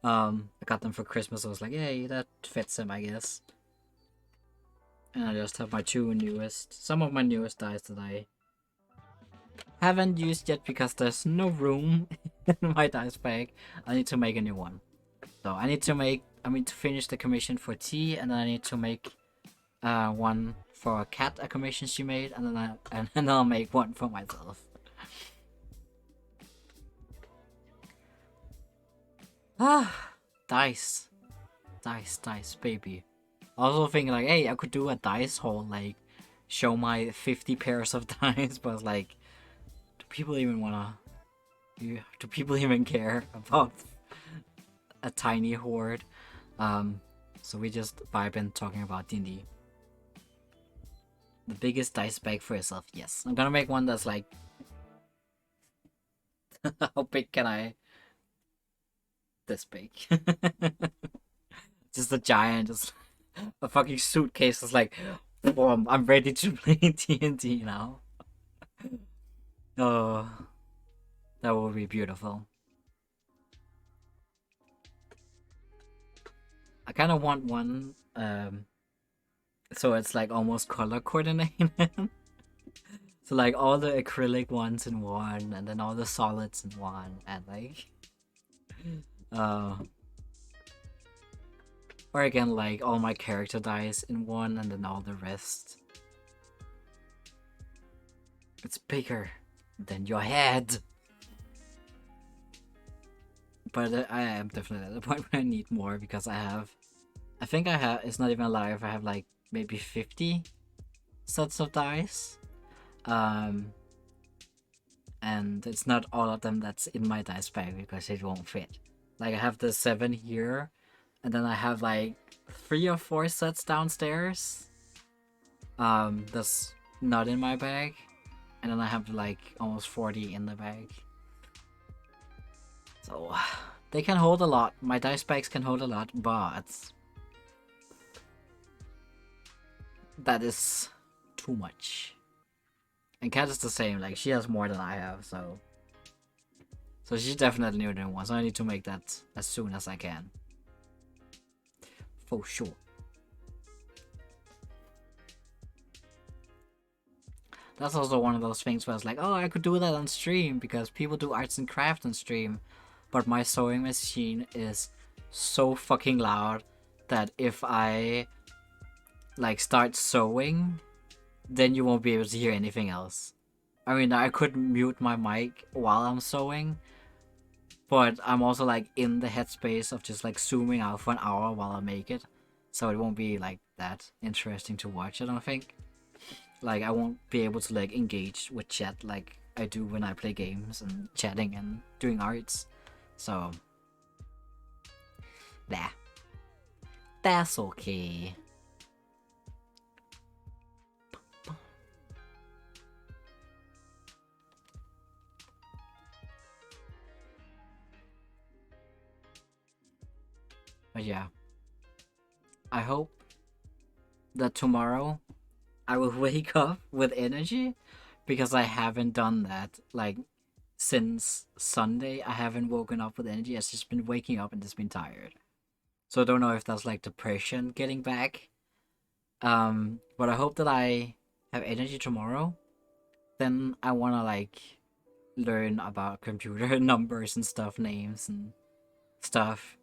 I got them for Christmas. I was like, yay, that fits him, I guess. And I just have my some of my newest dice that I haven't used yet because there's no room in my dice bag. I need to make a new one. So I need to finish the commission for T, and then I need to make one for Cat, a commission she made, and then I'll make one for myself. Dice, baby. Also thinking like, hey, I could do a dice haul, like show my 50 pairs of dice, but like, do people even care about a tiny hoard? So we just vibe and talking about D&D. The biggest dice bag for yourself. Yes, I'm gonna make one that's like how big can I? This big. Just a giant, just a fucking suitcase that's like, boom, I'm ready to play D&D now. Oh, that would be beautiful. I kind of want one, so it's like almost color coordinated. So like all the acrylic ones in one, and then all the solids in one, and like, or again like all my character dice in one, and then all the rest. It's bigger. than your head. But I am definitely at the point where I need more because I think I have, it's not even a lie if I have like maybe 50 sets of dice. And it's not all of them that's in my dice bag because it won't fit. Like I have the 7 here, and then I have like 3 or 4 sets downstairs. That's not in my bag, and then I have like almost 40 in the bag. So they can hold a lot. My dice bags can hold a lot, but that is too much. And Kat is the same. Like she has more than I have, so she's definitely newer than one. So I need to make that as soon as I can, for sure. That's also one of those things where it's like, oh, I could do that on stream because people do arts and crafts on stream, but my sewing machine is so fucking loud that if I like start sewing, then you won't be able to hear anything else. I mean, I could mute my mic while I'm sewing, but I'm also like in the headspace of just like zooming out for an hour while I make it, so it won't be like that interesting to watch, I don't think. Like I won't be able to like engage with chat like I do when I play games and chatting and doing arts. So yeah, that's okay. But yeah, I hope that tomorrow I will wake up with energy, because I haven't done that like since Sunday. I haven't woken up with energy. I've just been waking up and just been tired. So I don't know if that's like depression getting back. But I hope that I have energy tomorrow. Then I wanna like learn about computer numbers and stuff, names and stuff.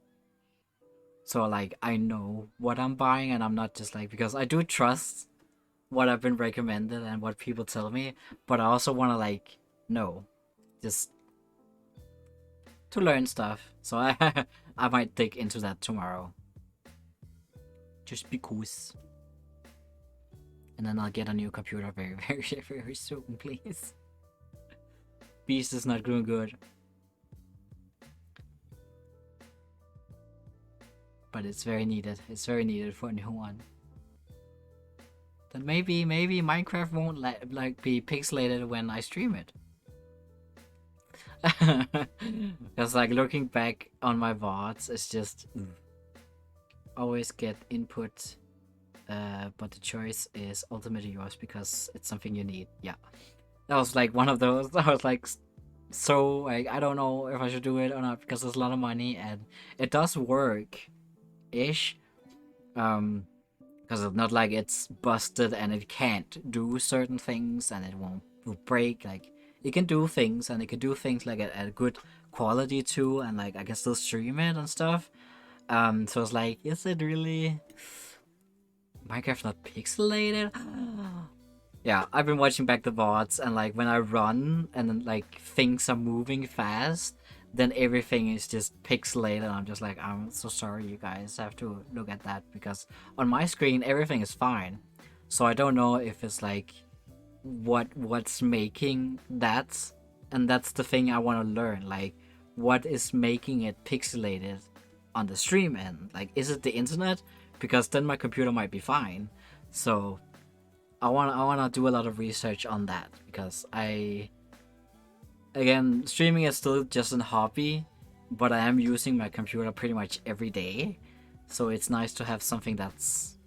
So like I know what I'm buying and I'm not just like, because I do trust what I've been recommended and what people tell me, but I also want to like know, just to learn stuff. So I I might dig into that tomorrow, just because. And then I'll get a new computer very very soon, please. Beast is not doing good, but it's very needed. It's very needed for a new one. Then maybe Minecraft won't like be pixelated when I stream it. Because like looking back on my VODs, it's just always get input, but the choice is ultimately yours because it's something you need. Yeah, that was like one of those. I was like, so like I don't know if I should do it or not because there's a lot of money and it does work, ish. Because it's not like it's busted and it can't do certain things and it won't break. Like it can do things and it can do things like at a good quality too, and like I can still stream it and stuff. So it's like, is it really Minecraft not pixelated? Yeah, I've been watching back the VODs and like when I run and then like things are moving fast, then everything is just pixelated. I'm just like, I'm so sorry you guys have to look at that because on my screen everything is fine. So I don't know if it's like what's making that, and that's the thing I want to learn. Like what is making it pixelated on the stream end? Like is it the internet? Because then my computer might be fine. So I wanna do a lot of research on that because again, streaming is still just a hobby, but I am using my computer pretty much every day, so it's nice to have something that's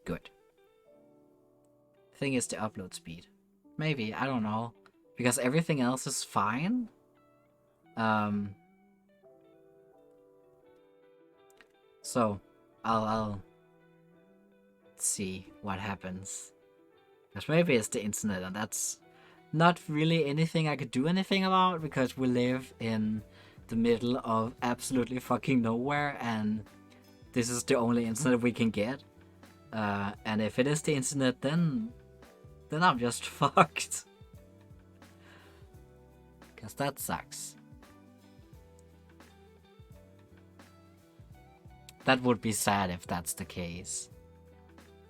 good. Thing is the upload speed. Maybe, I don't know, because everything else is fine. So I'll see what happens. Because maybe it's the internet, and that's not really anything I could do anything about because we live in the middle of absolutely fucking nowhere and this is the only internet we can get. And if it is the internet, then I'm just fucked. Because that sucks. That would be sad if that's the case.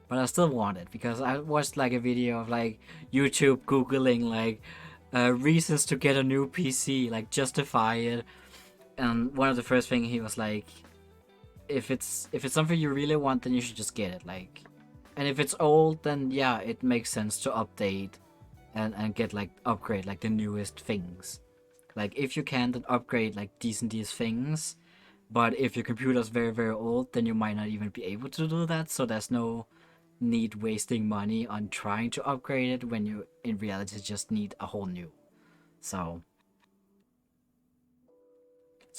But I still want it because I watched like a video of like YouTube googling like reasons to get a new PC, like justify it. And one of the first thing he was like, if it's something you really want, then you should just get it. Like, and if it's old, then yeah, it makes sense to update and get like upgrade like the newest things. Like if you can, then upgrade like decent things. But if your computer's very very old, then you might not even be able to do that. So there's no need wasting money on trying to upgrade it when you in reality just need a whole new. So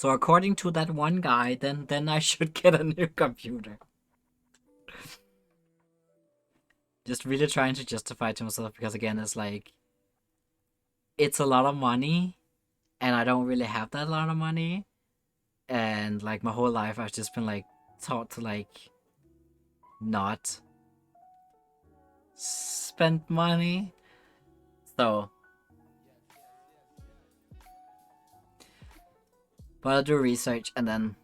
according to that one guy, then I should get a new computer. Just really trying to justify to myself because again it's like it's a lot of money and I don't really have that lot of money, and like my whole life I've just been like taught to like not spend money. So but I'll do research and then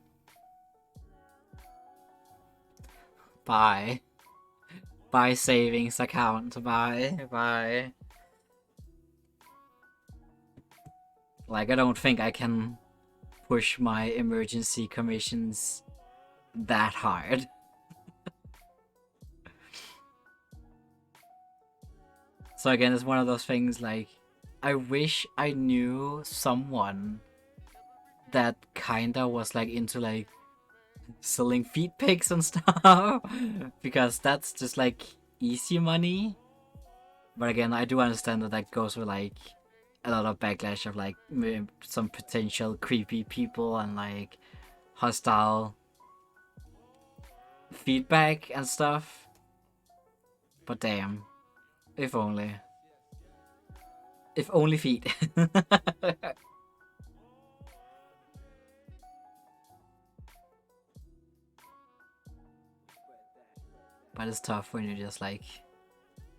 buy savings account, buy. Like I don't think I can push my emergency commissions that hard. So again, it's one of those things like I wish I knew someone that kinda was like into like selling feed pics and stuff because that's just like easy money. But again, I do understand that that goes with like a lot of backlash of like some potential creepy people and like hostile feedback and stuff. But damn, if only feed. But it's tough when you just like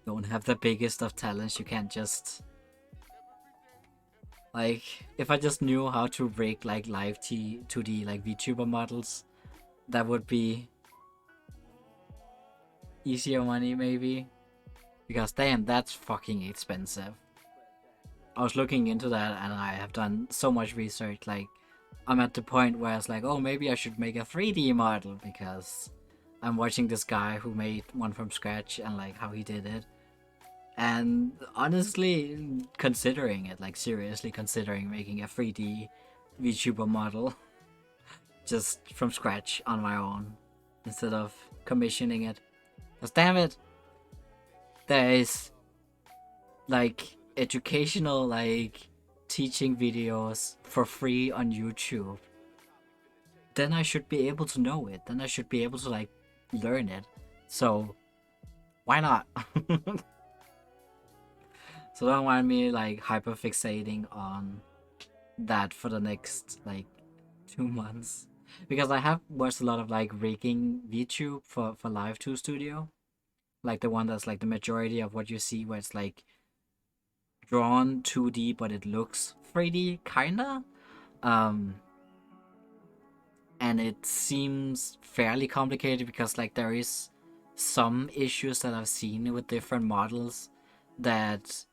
don't have the biggest of talents. You can't just like, if I just knew how to rig like live 2D like VTuber models, that would be easier money maybe. Because damn, that's fucking expensive. I was looking into that and I have done so much research. Like, I'm at the point where it's like, oh, maybe I should make a 3D model because I'm watching this guy who made one from scratch and like how he did it. And honestly, considering it, like seriously considering making a 3D VTuber model just from scratch on my own instead of commissioning it. Because damn it, there is like educational like teaching videos for free on YouTube. Then I should be able to know it. Then I should be able to like learn it. So why not? So don't mind me like hyper fixating on that for the next like 2 months. Because I have watched a lot of like rigging VTube for Live 2 Studio. Like the one that's like the majority of what you see where it's like drawn 2D but it looks 3D kinda. And it seems fairly complicated because like there is some issues that I've seen with different models that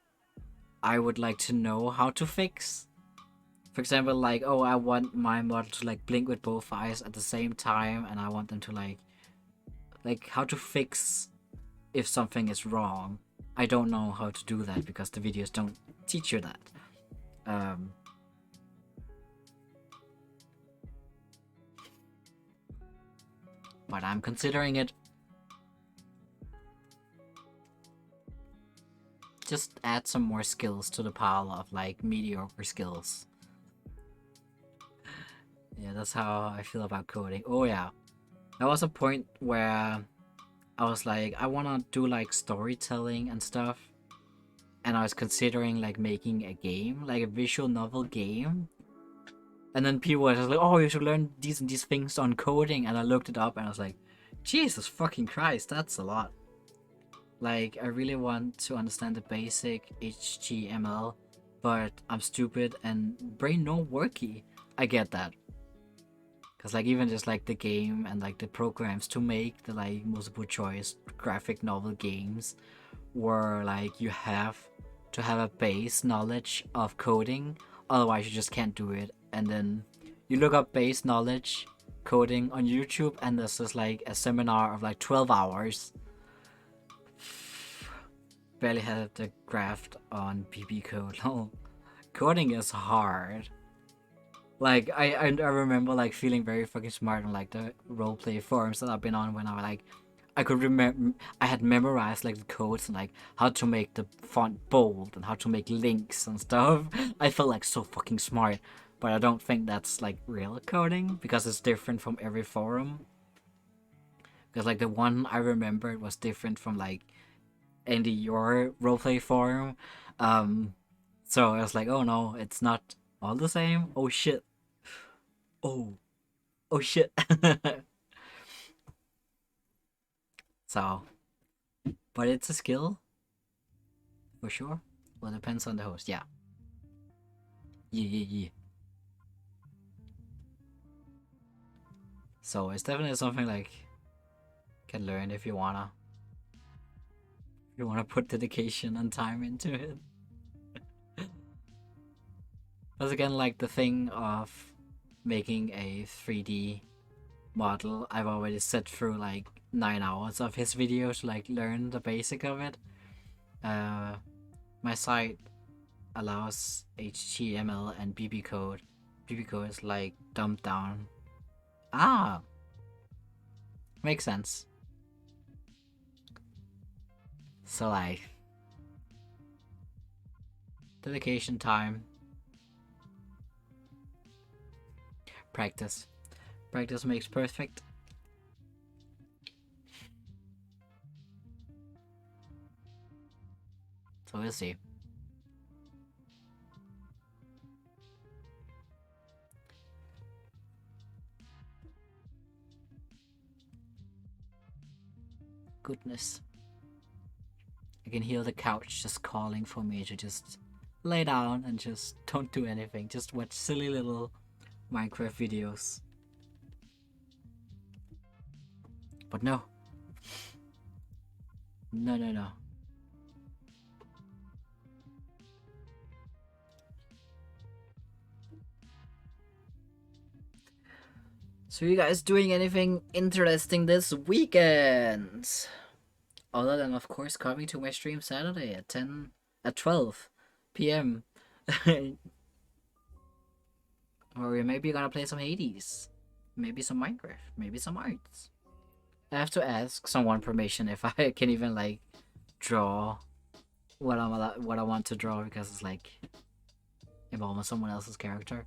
I would like to know how to fix. For example, like, oh, I want my model to like blink with both eyes at the same time, and I want them to like how to fix if something is wrong. I don't know how to do that because the videos don't teach you that. But I'm considering it. Just add some more skills to the pile of like mediocre skills. Yeah, that's how I feel about coding. Oh yeah, there was a point where I was like, I want to do like storytelling and stuff, and I was considering like making a game, like a visual novel game. And then people were just like, oh, you should learn these and these things on coding, and I looked it up and I was like, Jesus fucking Christ, that's a lot. Like, I really want to understand the basic HTML but I'm stupid and brain no worky. I get that. Cause like even just like the game and like the programs to make the like multiple choice graphic novel games where like you have to have a base knowledge of coding, otherwise you just can't do it. And then you look up base knowledge coding on YouTube and there's just like a seminar of like 12 hours. Barely had the graft on BB code. Oh, coding is hard. Like I remember like feeling very fucking smart on like the roleplay forums that I've been on when I was like I could remember I had memorized like the codes and like how to make the font bold and how to make links and stuff. I felt like so fucking smart, but I don't think that's like real coding because it's different from every forum. Because like the one I remembered was different from like Andy your roleplay forum. So I was like, oh no, it's not all the same. Oh shit. Oh, oh shit. So, but it's a skill for sure. Well, it depends on the host. Yeah. Yeah, yeah, yeah. So it's definitely something like can learn if you wanna. If you wanna put dedication and time into it. But again, like the thing of making a 3D model, I've already set through like 9 hours of his videos to like learn the basic of it. My site allows HTML and BB code. BB code is like dumbed down. Ah, makes sense. So like dedication, time, practice. Practice makes perfect. So we'll see. Goodness. I can hear the couch just calling for me to just lay down and just don't do anything. Just watch silly little Minecraft videos. But no. No, no, no. So you guys doing anything interesting this weekend? Other than of course coming to my stream Saturday at 12 p.m. Or we're maybe gonna play some Hades. Maybe some Minecraft. Maybe some arts. I have to ask someone permission if I can even like draw what I want to draw because it's like involving someone else's character.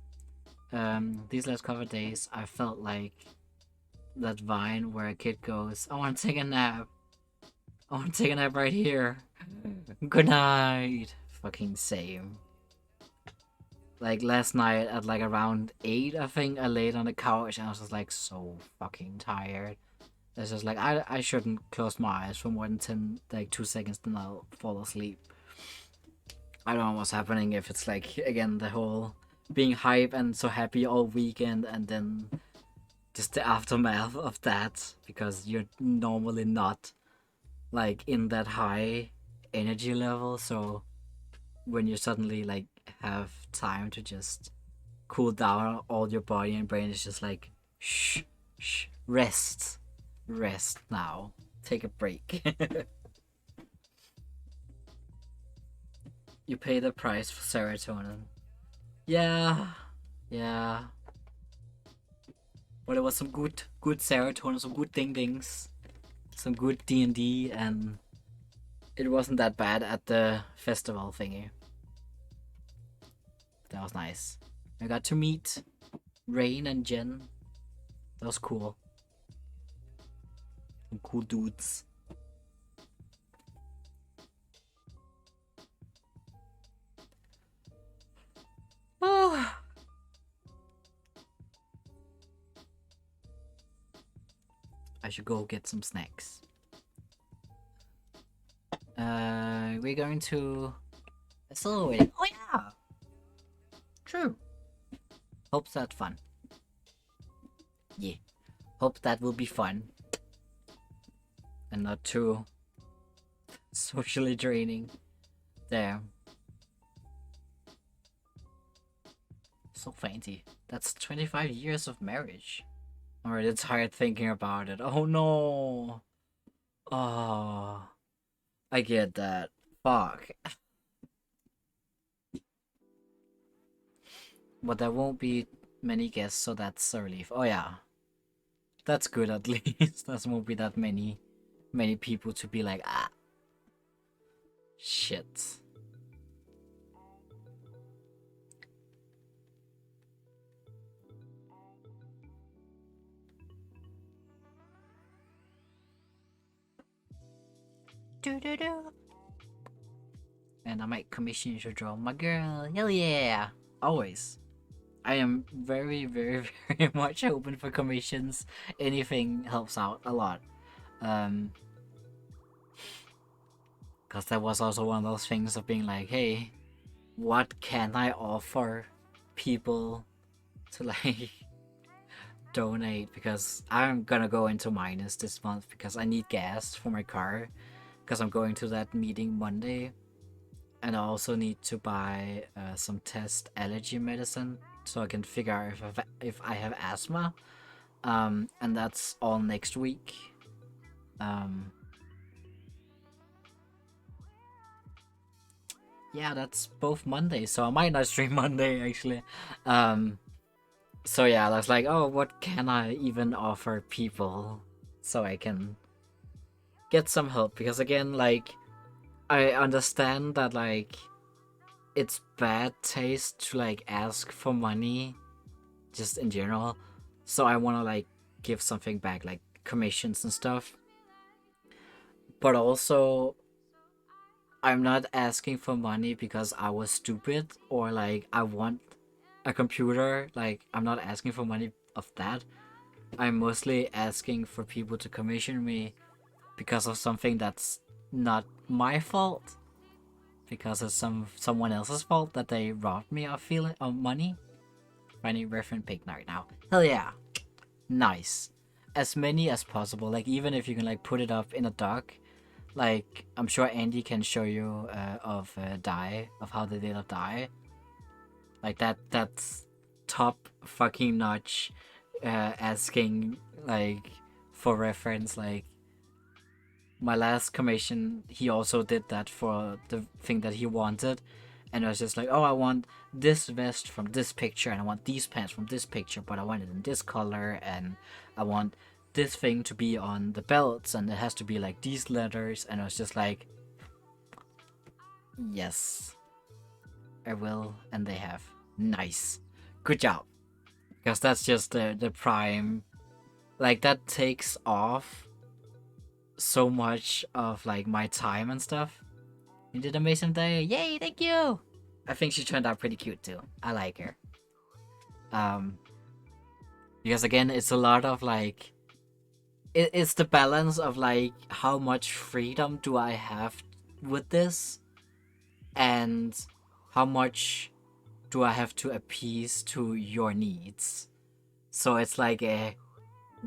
These last couple of days I felt like that Vine where a kid goes, I want to take a nap. I want to take a nap right here. Good night. Fucking same. Like last night at like around 8, I think I laid on the couch and I was just like so fucking tired. It's just like I shouldn't close my eyes for more than 10 like 2 seconds, then I'll fall asleep. I don't know what's happening, if it's like again the whole being hype and so happy all weekend and then just the aftermath of that because you're normally not like in that high energy level, so when you suddenly like have time to just cool down, all your body and brain is just like shh, shh, rest now, take a break. You pay the price for serotonin. Yeah, yeah. Well, it was some good serotonin, some good ding-dings, some good D&D, and it wasn't that bad at the festival thingy. That was nice. I got to meet Rain and Jen. That was cool. Some cool dudes. Oh. I should go get some snacks. We're going to... Still waiting. Oh yeah! Hope that's fun. Yeah. Hope that will be fun. And not too socially draining. Damn. So fancy. That's 25 years of marriage. I'm already tired thinking about it. Oh no. Oh. I get that. Fuck. But there won't be many guests, so that's a relief. Oh yeah. That's good at least. There won't be that many people to be like, ah. Shit. Do. And I might commission you to draw my girl. Hell yeah. Always. I am very, very, very much open for commissions. Anything helps out a lot. Because that was also one of those things of being like, hey, what can I offer people to like donate? Because I'm gonna go into minus this month because I need gas for my car. Because I'm going to that meeting Monday. And I also need to buy some test allergy medicine so I can figure out if I have asthma. And that's all next week. Yeah, that's both Mondays, so I might not stream Monday actually. So yeah, that's like, oh, what can I even offer people so I can get some help? Because again, like, I understand that like it's bad taste to like ask for money just in general, so I want to like give something back, like commissions and stuff. But also, I'm not asking for money because I was stupid or like I want a computer. Like, I'm not asking for money of that. I'm mostly asking for people to commission me because of something that's not my fault. Because it's someone else's fault that they robbed me of money. Finding reference pick right now. Hell yeah. Nice. As many as possible. Like, even if you can like put it up in a doc. Like, I'm sure Andy can show you of Die, of how they did a Die. Like that's top fucking notch asking like for reference. Like, my last commission, he also did that for the thing that he wanted. And I was just like, oh, I want this vest from this picture, and I want these pants from this picture, but I want it in this color, and I want this thing to be on the belts, and it has to be like these letters. And I was just like, yes, I will, and they have. Nice. Good job. Because that's just the prime. Like, that takes off so much of like my time and stuff. You did an amazing day. Yay, thank you. I think she turned out pretty cute too. I like her. Because again, it's a lot of like, it's the balance of like how much freedom do I have with this, and how much do I have to appease to your needs. So it's like a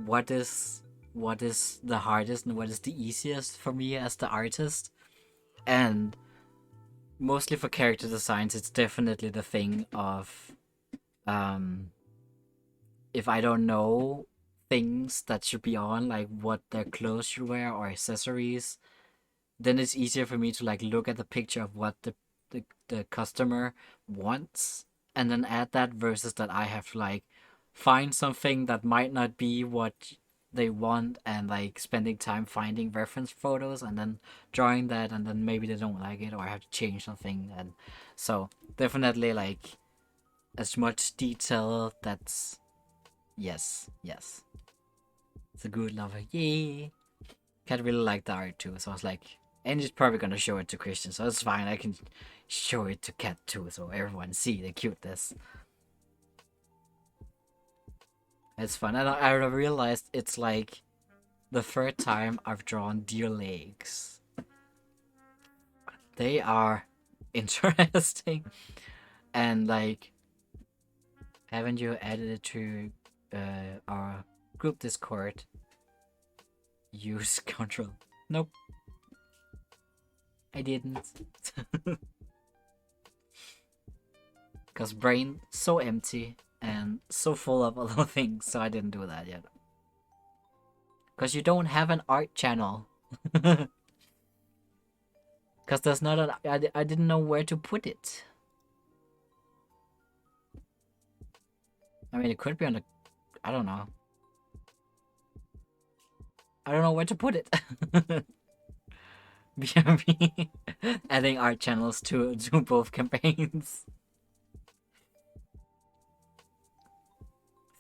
what is the hardest and what is the easiest for me as the artist. And mostly for character designs, it's definitely the thing of if I don't know things that should be on, like what their clothes should wear or accessories, then it's easier for me to like look at the picture of what the customer wants and then add that, versus that I have to like find something that might not be what they want, and like spending time finding reference photos and then drawing that, and then maybe they don't like it or I have to change something. And so definitely like as much detail, that's yes. It's a good lover. Yay. Cat really liked the art too, so I was like, and he's probably gonna show it to Christian, so it's fine. I can show it to Cat too, so everyone see the cuteness. It's fun. And I realized it's like the third time I've drawn deer legs. They are interesting, and like Haven't you added it to our group Discord? Use control. Nope, I didn't. Because brain so empty and so full of a lot of things, so I didn't do that yet. Because you don't have an art channel. Because there's not an... I didn't know where to put it. I mean, it could be on the... I don't know. I don't know where to put it. BRB adding art channels to both campaigns.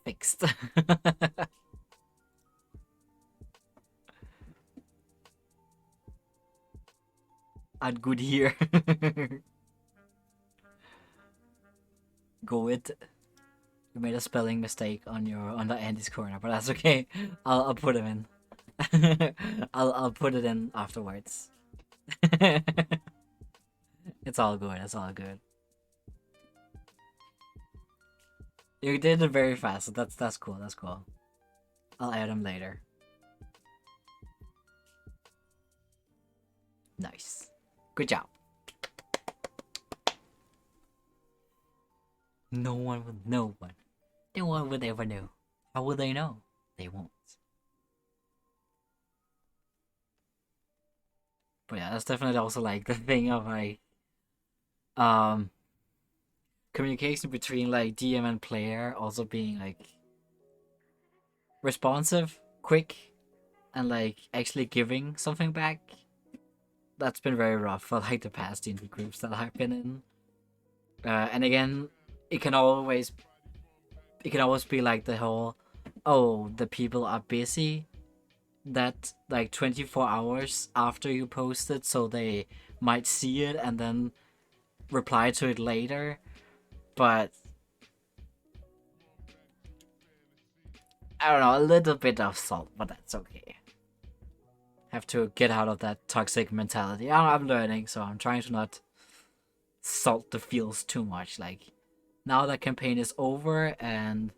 Fixed. Add good here. Go with. You made a spelling mistake on the Andy's corner, but that's okay. I'll put him in. I'll put it in afterwards. It's all good. It's all good. You did it very fast. So that's cool. That's cool. I'll add him later. Nice. Good job. No one would. No one. No one would ever know. How would they know? They won't. But yeah, that's definitely also like the thing of like communication between like DM and player also being like responsive, quick, and like actually giving something back. That's been very rough for like the past D&D groups that I've been in. And again, it can always be like the whole, oh, the people are busy. That like 24 hours after you post it, so they might see it and then reply to it later. But I don't know, a little bit of salt, but that's okay. Have to get out of that toxic mentality. I'm learning, so I'm trying to not salt the feels too much. Like, now that campaign is over and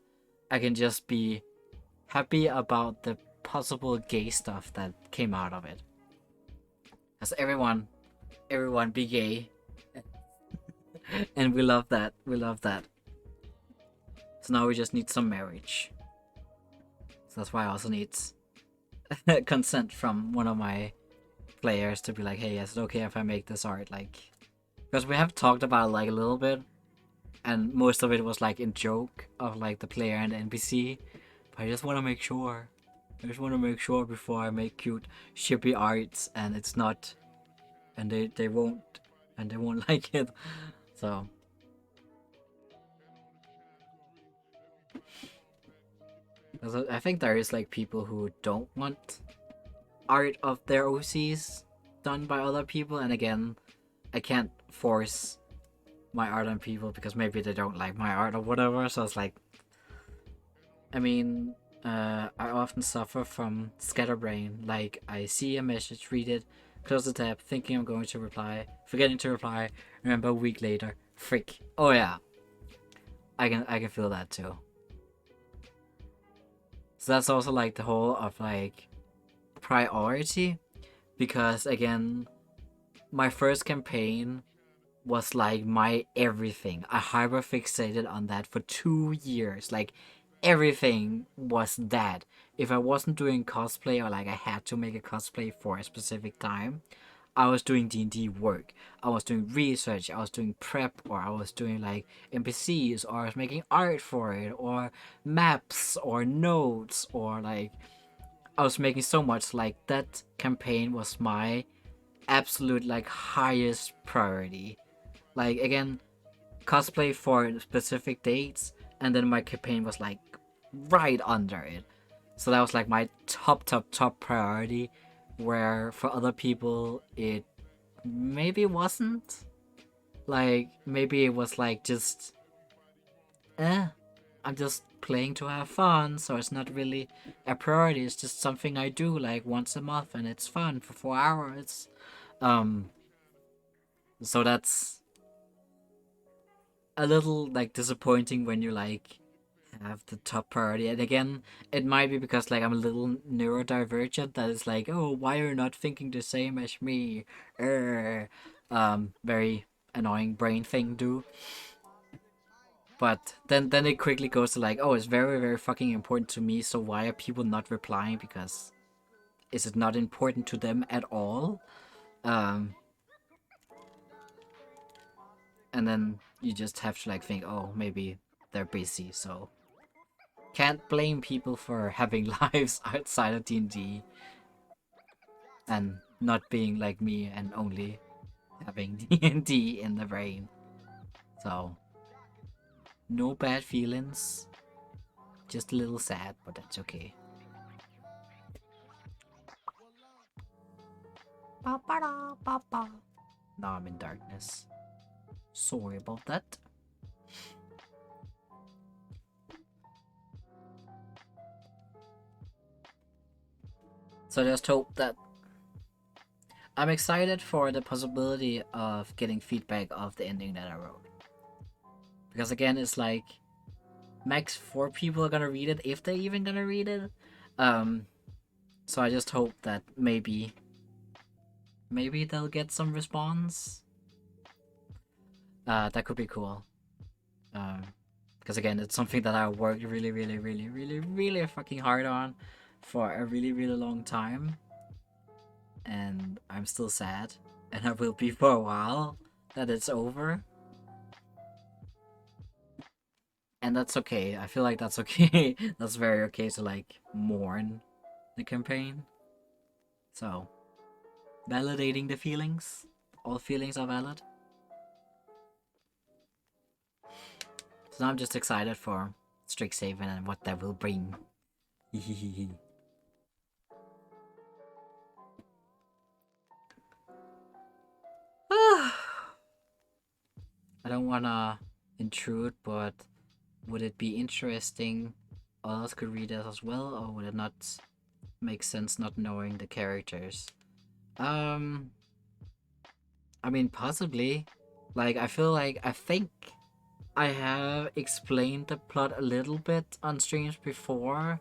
I can just be happy about the possible gay stuff that came out of it. Because everyone be gay. And we love that. We love that. So now we just need some marriage. So that's why I also need consent from one of my players to be like, hey, is it okay if I make this art? Like, because we have talked about it like a little bit, and most of it was like in joke of like the player and the NPC. But I just want to make sure. I just want to make sure before I make cute shippy arts and it's not, and they won't like it. So I think there is like people who don't want art of their OCs done by other people, and again, I can't force my art on people because maybe they don't like my art or whatever. So it's like, I mean, I often suffer from scatterbrain. Like, I see a message, read it, close the tab, thinking I'm going to reply, forgetting to reply, remember a week later, freak. Oh yeah, I can feel that too. So that's also like the whole of like priority, because again, my first campaign was like my everything. I hyper fixated on that for 2 years. Like, everything was that. If I wasn't doing cosplay, or like I had to make a cosplay for a specific time, I was doing D&D work. I was doing research, I was doing prep, or I was doing like NPCs, or I was making art for it, or maps, or notes, or like I was making so much. Like, that campaign was my absolute like highest priority. Like, again, cosplay for specific dates, and then my campaign was like right under it. So that was like my top priority, where for other people it maybe wasn't. Like, maybe it was like just I'm just playing to have fun, so it's not really a priority. It's just something I do like once a month and it's fun for 4 hours. Um so that's a little like disappointing when you like have the top priority. And again, it might be because like I'm a little neurodivergent that is like, oh, why are you not thinking the same as me? Very annoying brain thing do. But then it quickly goes to like, oh, it's very very fucking important to me. So why are people not replying? Because is it not important to them at all? Um, and then you just have to like think, oh, maybe they're busy, so can't blame people for having lives outside of D&D and not being like me and only having D&D in the brain. So no bad feelings, just a little sad, but that's okay. Now I'm in darkness. Sorry about that. So just hope that I'm excited for the possibility of getting feedback of the ending that I wrote. Because again, it's like max 4 people are gonna read it, if they're even gonna read it. So I just hope that maybe they'll get some response. That could be cool. Because again, it's something that I worked really fucking hard on for a really long time. And I'm still sad, and I will be for a while that it's over. And that's okay. I feel like that's okay. That's very okay to like mourn the campaign. So, validating the feelings. All feelings are valid. So now I'm just excited for Strixhaven and what that will bring. I don't wanna intrude, but would it be interesting others could read it as well, or would it not make sense not knowing the characters? I mean, possibly. Like, I think I have explained the plot a little bit on streams before,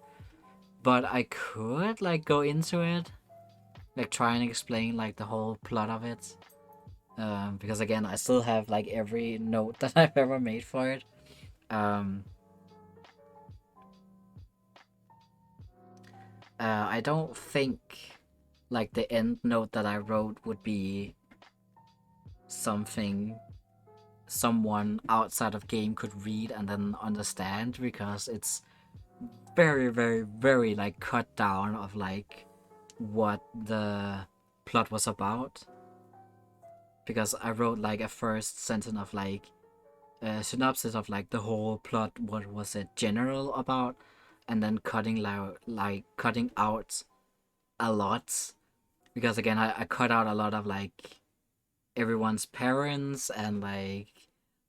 but I could, like, go into it. Like, try and explain, like, the whole plot of it. Because, again, I still have, like, every note that I've ever made for it. I don't think, like, the end note that I wrote would be something someone outside of game could read and then understand, because it's very like cut down of like what the plot was about. Because I wrote like a first sentence of like a synopsis of like the whole plot, what was it general about, and then cutting out a lot, because again I cut out a lot of like everyone's parents and like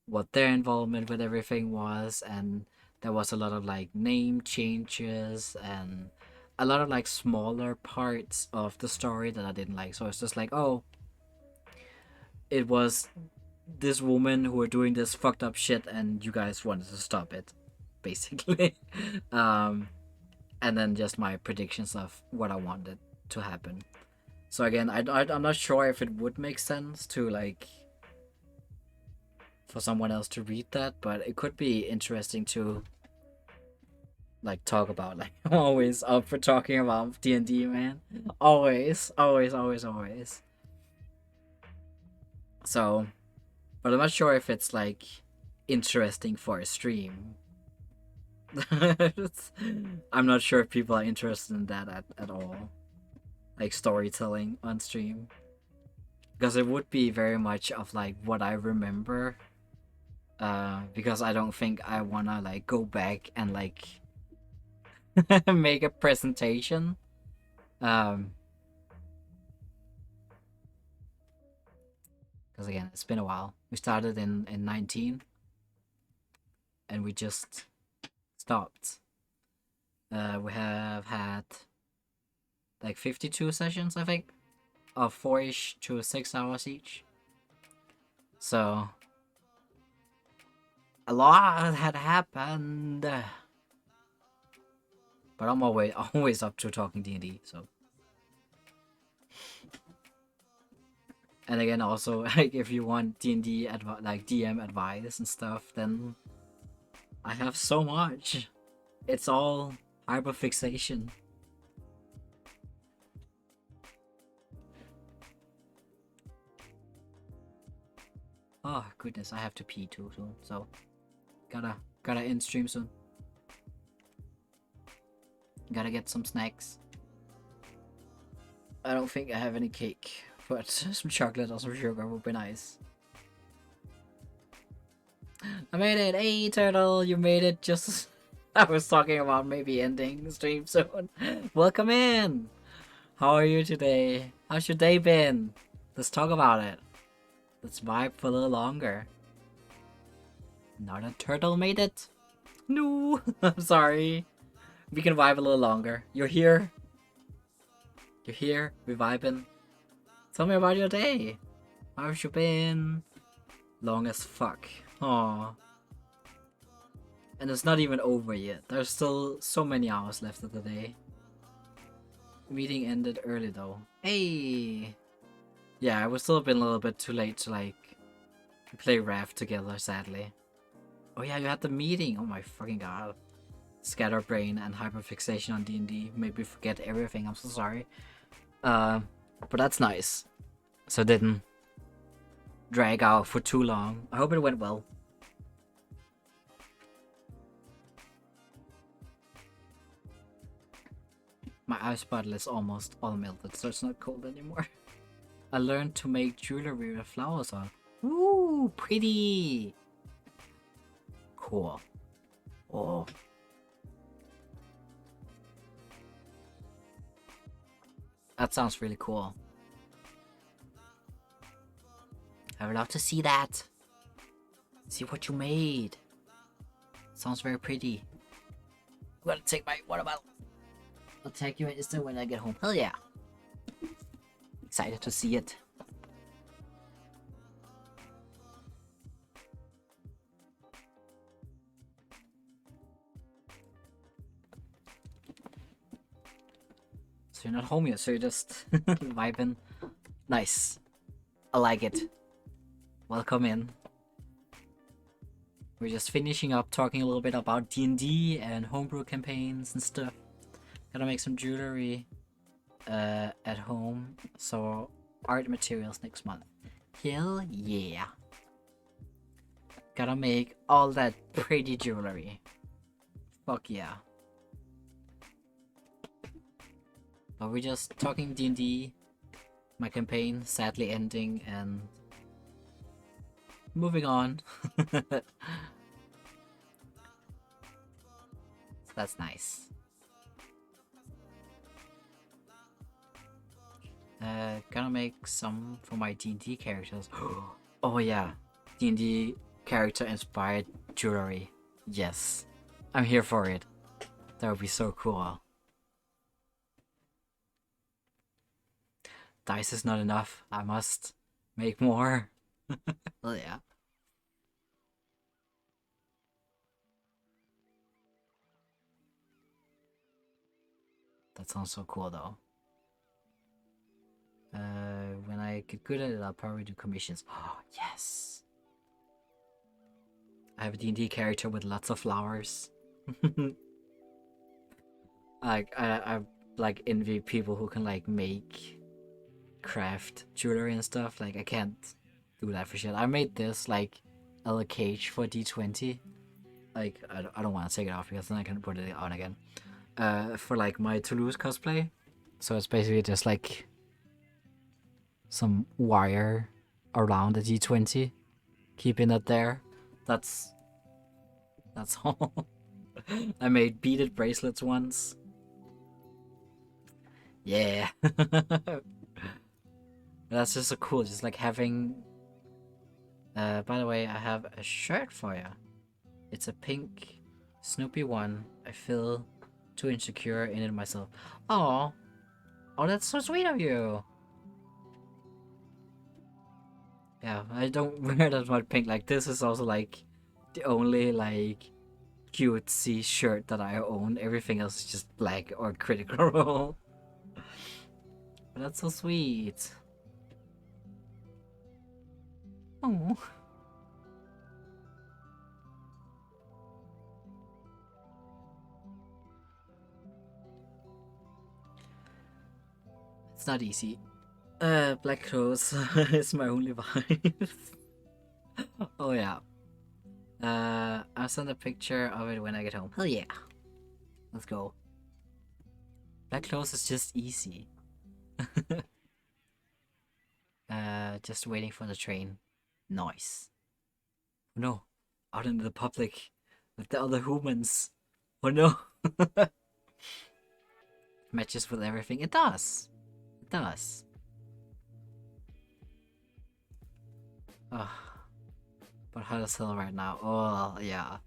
what their involvement with everything was, and there was a lot of like name changes and a lot of like smaller parts of the story that I didn't like. So it's just like, oh, it was this woman who were doing this fucked up shit and you guys wanted to stop it, basically. um and then just my predictions of what I wanted to happen. So again, I'm not sure if it would make sense to like for someone else to read that, but it could be interesting to like talk about. Like, I'm always up for talking about D&D, man. Always. So, but I'm not sure if it's like interesting for a stream. I'm not sure if people are interested in that at all. Like storytelling on stream. Because it would be very much of like what I remember. Because I don't think I wanna like go back and like make a presentation. Because again, it's been a while. We started in 19, and we just stopped. We have had like 52 sessions, I think, of 4-ish to 6 hours each. So A lot had happened. But I'm always up to talking D&D, so. And again, also, like, if you want D&D, like, DM advice and stuff, then I have so much. It's all hyperfixation. Oh, goodness, I have to pee too soon, so gotta end stream soon. Gotta get some snacks. I don't think I have any cake, but some chocolate or some sugar would be nice. I made it! Hey, Turtle! You made it just... I was talking about maybe ending the stream soon. Welcome in! How are you today? How's your day been? Let's talk about it. Let's vibe for a little longer. Not a turtle made it? No! I'm sorry. We can vibe a little longer. You're here. You're here. We're vibing. Tell me about your day. How have you been? Long as fuck. Aww. And it's not even over yet. There's still so many hours left of the day. Meeting ended early though. Hey! Yeah, it was still been a little bit too late to like play Raft together, sadly. Oh yeah, you had the meeting. Oh my fucking god. Scatterbrain and hyperfixation on D&D made me forget everything. I'm so sorry. But that's nice. So it didn't drag out for too long. I hope it went well. My ice bottle is almost all melted, so it's not cold anymore. I learned to make jewelry with flowers on. Ooh, pretty! Cool. Oh. That sounds really cool. I would love to see that. See what you made. Sounds very pretty. I'm gonna take my water bottle. I'll take you instant when I get home. Hell yeah. Excited to see it. So you're not home yet, so you're just vibing. Nice. I like it. Welcome in. We're just finishing up talking a little bit about D&D and homebrew campaigns and stuff. Gotta make some jewelry at home. So art materials next month. Hell yeah. Gotta make all that pretty jewelry. Fuck yeah. But we're just talking D&D. My campaign sadly ending and moving on. So that's nice. Gonna make some for my D&D characters. Oh yeah, D&D character inspired jewelry. Yes, I'm here for it. That would be so cool. Dice is not enough. I must make more. Oh yeah. That sounds so cool though. When I get good at it, I'll probably do commissions. Oh, yes! I have a D&D character with lots of flowers. I like envy people who can like make craft jewelry and stuff. Like I can't do that for shit. I made this like a cage for D20. Like I don't want to take it off because then I can put it on again. For like my Toulouse cosplay. So it's basically just like some wire around the D20, keeping it there. That's all. I made beaded bracelets once. Yeah. That's just so cool, just like having... by the way, I have a shirt for you. It's a pink Snoopy one. I feel too insecure in it myself. Oh, that's so sweet of you. Yeah, I don't wear that much pink. Like this is also like the only like cutesy shirt that I own. Everything else is just black or Critical Role. But that's so sweet. Oh. It's not easy. Black clothes is my only vibe. Oh yeah. I'll send a picture of it when I get home. Hell yeah. Let's go. Black clothes is just easy. Just waiting for the train. Nice. Oh no. Out in the public with the other humans. Oh no. Matches with everything. It does. It does. Ugh. But how does hell right now? Oh yeah.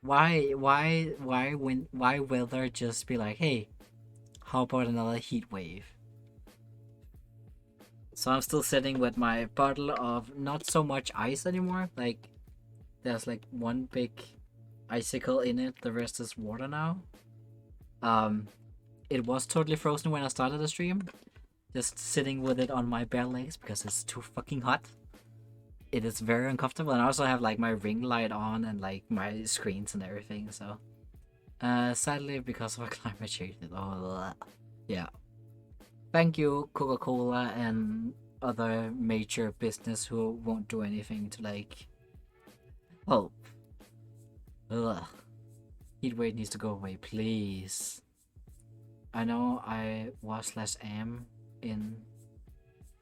Why will there just be like, hey, how about another heat wave? So I'm still sitting with my bottle of not so much ice anymore. Like there's like one big icicle in it, the rest is water now. It was totally frozen when I started the stream. Just sitting with it on my bare legs because it's too fucking hot. It is very uncomfortable, and I also have like my ring light on and like my screens and everything, so sadly because of climate change. Oh yeah. Thank you, Coca-Cola and other major business who won't do anything to like help. Ugh. Heatwave needs to go away, please. I know I was/am in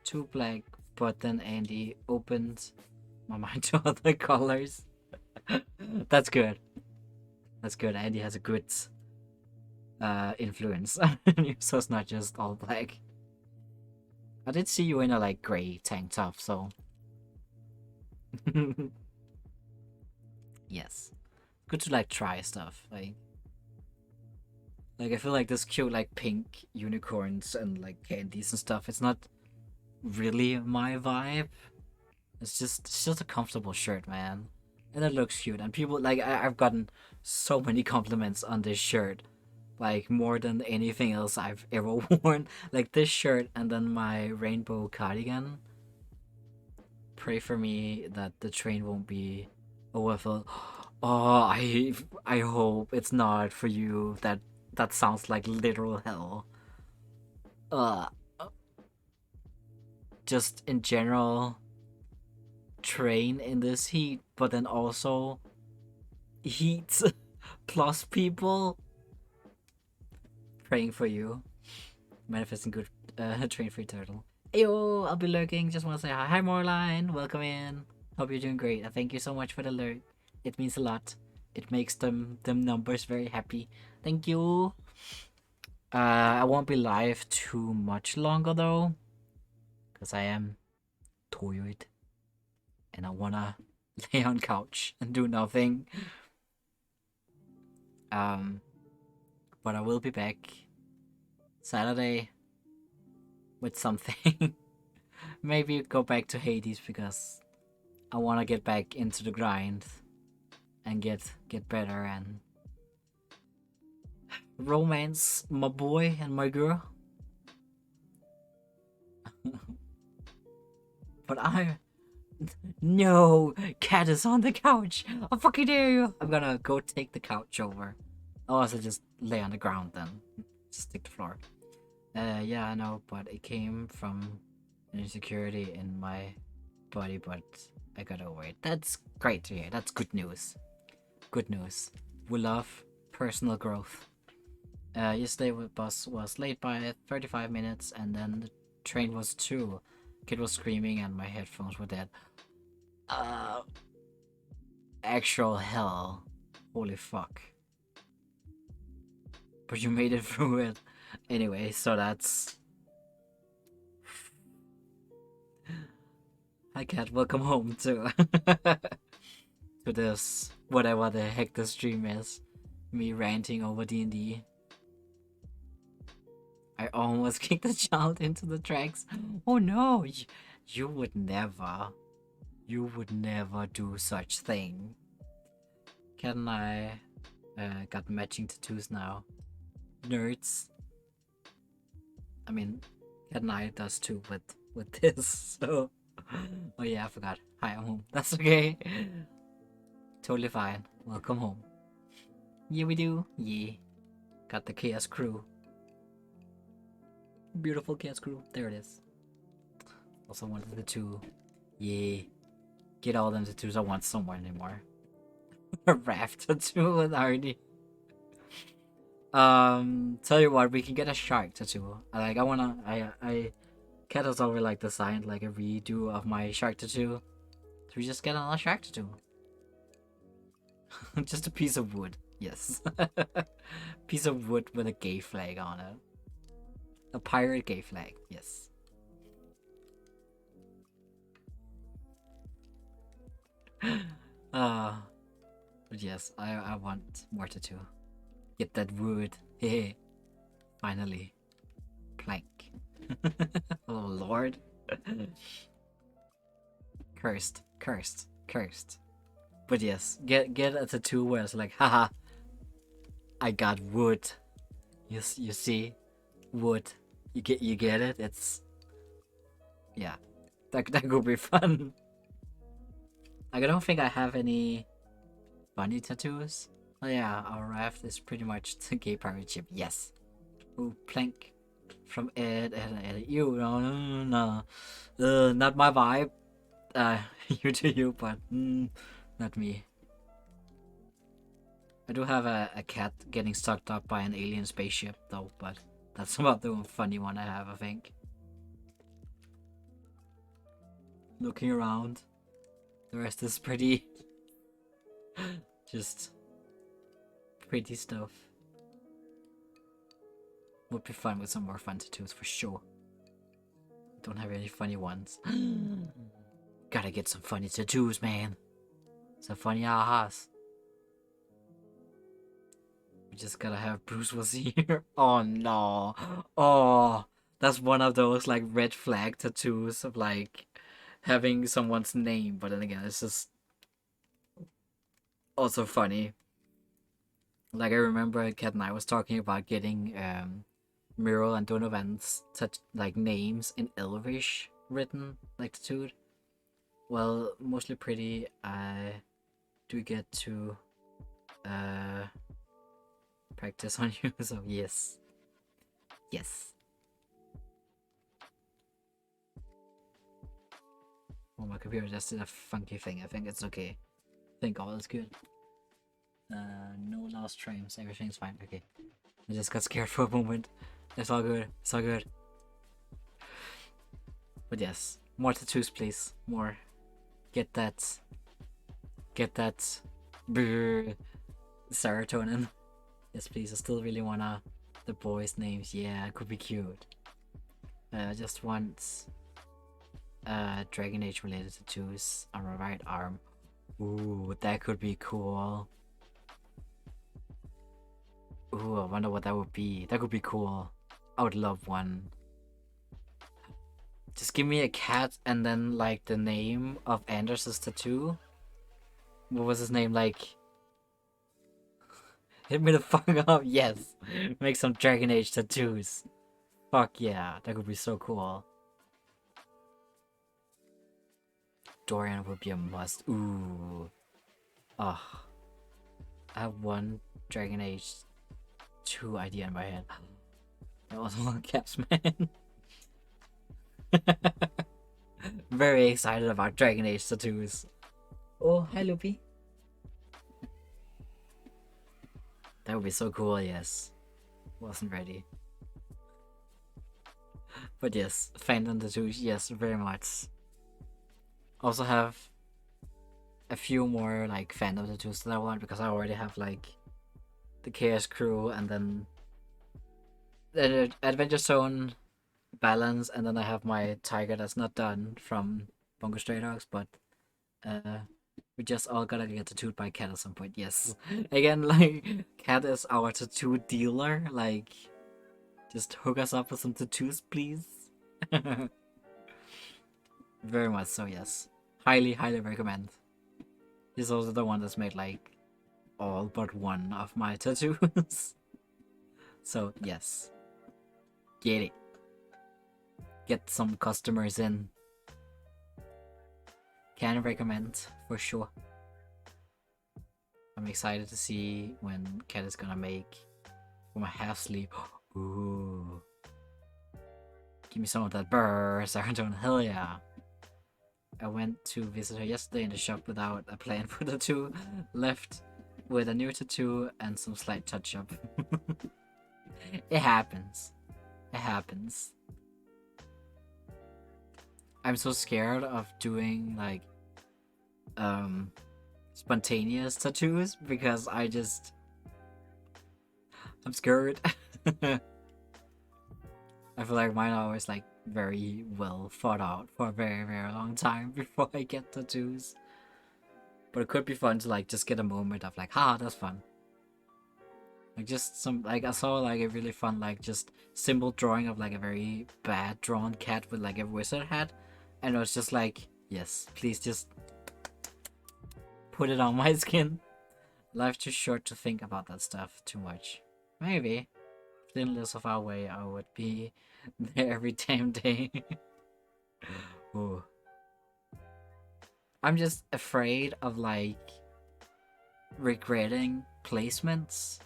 too black, but then Andy opened my mind to other colors. That's good. That's good. Andy has a good influence, so it's not just all black. I did see you in a like gray tank top, so yes, good to like try stuff. Like I feel like this cute like pink unicorns and like candies and stuff. It's not really my vibe. It's just a comfortable shirt, man, and it looks cute. And people like I've gotten so many compliments on this shirt, like more than anything else I've ever worn. Like this shirt and then my rainbow cardigan. Pray for me that the train won't be overfilled. Oh, I hope it's not for you. That sounds like literal hell. Uh, just in general, train in this heat, but then also heat plus people. Praying for you. Manifesting good train free turtle. Ayo, I'll be lurking. Just want to say hi. Hi, Moreline. Welcome in. Hope you're doing great. Thank you so much for the lurk. It means a lot. It makes them numbers very happy. Thank you. I won't be live too much longer though, because I am tired and I wanna lay on couch and do nothing. But I will be back Saturday with something. Maybe go back to Hades because I want to get back into the grind and get better and romance my boy and my girl. But no, cat is on the couch. I fucking dare you. I'm gonna go take the couch over. Oh, also just lay on the ground then. Just stick the floor. Yeah, I know, but it came from an insecurity in my body, but I got over it. That's great to hear. That's good news. Good news. We love personal growth. Yesterday the bus was late by 35 minutes, and then the train was too. Kid was screaming and my headphones were dead. Actual hell. Holy fuck. But you made it through it. Anyway, so that's... Hi cat, welcome home to to this, whatever the heck the stream is. Me ranting over D&D. I almost kicked the child into the tracks. Oh no, you would never. You would never do such thing. Cat and I got matching tattoos now. Nerds. I mean, Cat and I does too with this, so... Oh yeah, I forgot. Hi, I'm home. That's okay. Totally fine. Welcome home. Yeah, we do. Yeah. Got the Chaos Crew. Beautiful Chaos Crew. There it is. Also wanted the two. Yeah. Get all them tattoos I want somewhere anymore. A raft tattoo with Arnie. Tell you what, we can get a shark tattoo. I Cat has already like designed like a redo of my shark tattoo. So we just get another shark tattoo. Just a piece of wood. Yes. Piece of wood with a gay flag on it. A pirate gay flag. Yes. But yes, I want more tattoo. Get that wood. Hey. Finally. Plank. Oh lord. Cursed. Cursed. Cursed. But yes, get a tattoo where it's like, haha, I got wood. You see, wood. You get it. It's yeah, that could be fun. Like I don't think I have any funny tattoos. Oh yeah, our raft is pretty much the gay pirate ship. Yes. Ooh, plank from Ed. You no, not my vibe. You do you, but not me. I do have a cat getting sucked up by an alien spaceship though, but that's about the funny one I have, I think. Looking around. The rest is pretty... just... pretty stuff. Would be fun with some more fun tattoos for sure. Don't have any funny ones. Gotta get some funny tattoos, man. Some funny ahas. We just gotta have Bruce was here. Oh no. Oh, that's one of those like red flag tattoos of like having someone's name, but then again, it's just also funny. Like I remember Kat and I was talking about getting Miro and Donovan's like names in Elvish written, like tattooed. Well, mostly pretty. I do get to practice on you, so yes. Yes. Oh, my computer just did a funky thing. I think it's okay. I think all is good. No lost frames. Everything's fine. Okay. I just got scared for a moment. It's all good. It's all good. But yes, more tattoos, please. More. Get that. Get that. Brrr, serotonin. Yes, please. I still really wanna. The boys' names. Yeah, it could be cute. I just want. Dragon Age related tattoos on my right arm. Ooh, that could be cool. Ooh, I wonder what that would be. That could be cool. I would love one. Just give me a cat and then like the name of Anders's tattoo. What was his name? Like hit me the fuck up. Yes. Make some Dragon Age tattoos. Fuck yeah. That could be so cool. Dorian would be a must. Ooh. Ugh. I have one Dragon Age 2 idea in my head. That was one Caps Man. Very excited about Dragon Age tattoos. Oh, hi Loopy. That would be so cool, yes. Wasn't ready. But yes, fandom tattoos, yes, very much. Also have a few more like fandom tattoos that I want because I already have like the Chaos Crew and then the Adventure Zone balance, and then I have my tiger that's not done from Bungo Stray Dogs, but we just all gotta get tattooed by Cat at some point. Yes. Again, like Cat is our tattoo dealer. Like, just hook us up with some tattoos, please. Very much so, yes. Highly, highly recommend. He's also the one that's made like all but one of my tattoos. So yes, get it. Get some customers in. Can recommend for sure. I'm excited to see when Cat is gonna make for my half sleeve. Ooh. Give me some of that burr, Sarandon. Hell yeah. I went to visit her yesterday in the shop without a plan for the tattoo. Left with a new tattoo and some slight touch up. It happens. It happens. I'm so scared of doing like spontaneous tattoos because I'm scared. I feel like mine are always like very well thought out for a very, very long time before I get tattoos. But it could be fun to like just get a moment of like, ha, that's fun. Like just some like I saw like a really fun like just simple drawing of like a very bad drawn cat with like a wizard hat, and it was just like, yes, please just put it on my skin. Life's too short to think about that stuff too much. Maybe if they lived so far away, I would be there every damn day. Ooh. I'm just afraid of like regretting placements.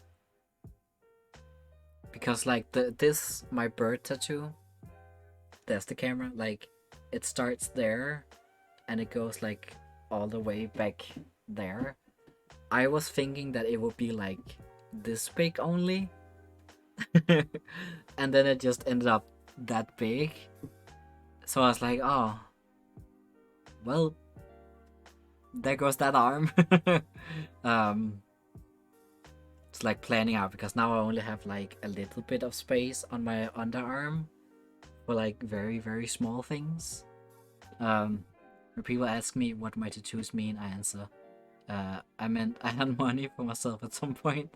Because like this my bird tattoo, that's the camera, like it starts there and it goes like all the way back there. I was thinking that it would be like this big only. And then it just ended up that big. So I was like, oh, well, there goes that arm. It's like planning out because now I only have like a little bit of space on my underarm for like very, very small things. When people ask me what my tattoos mean, I answer, I meant I had money for myself at some point.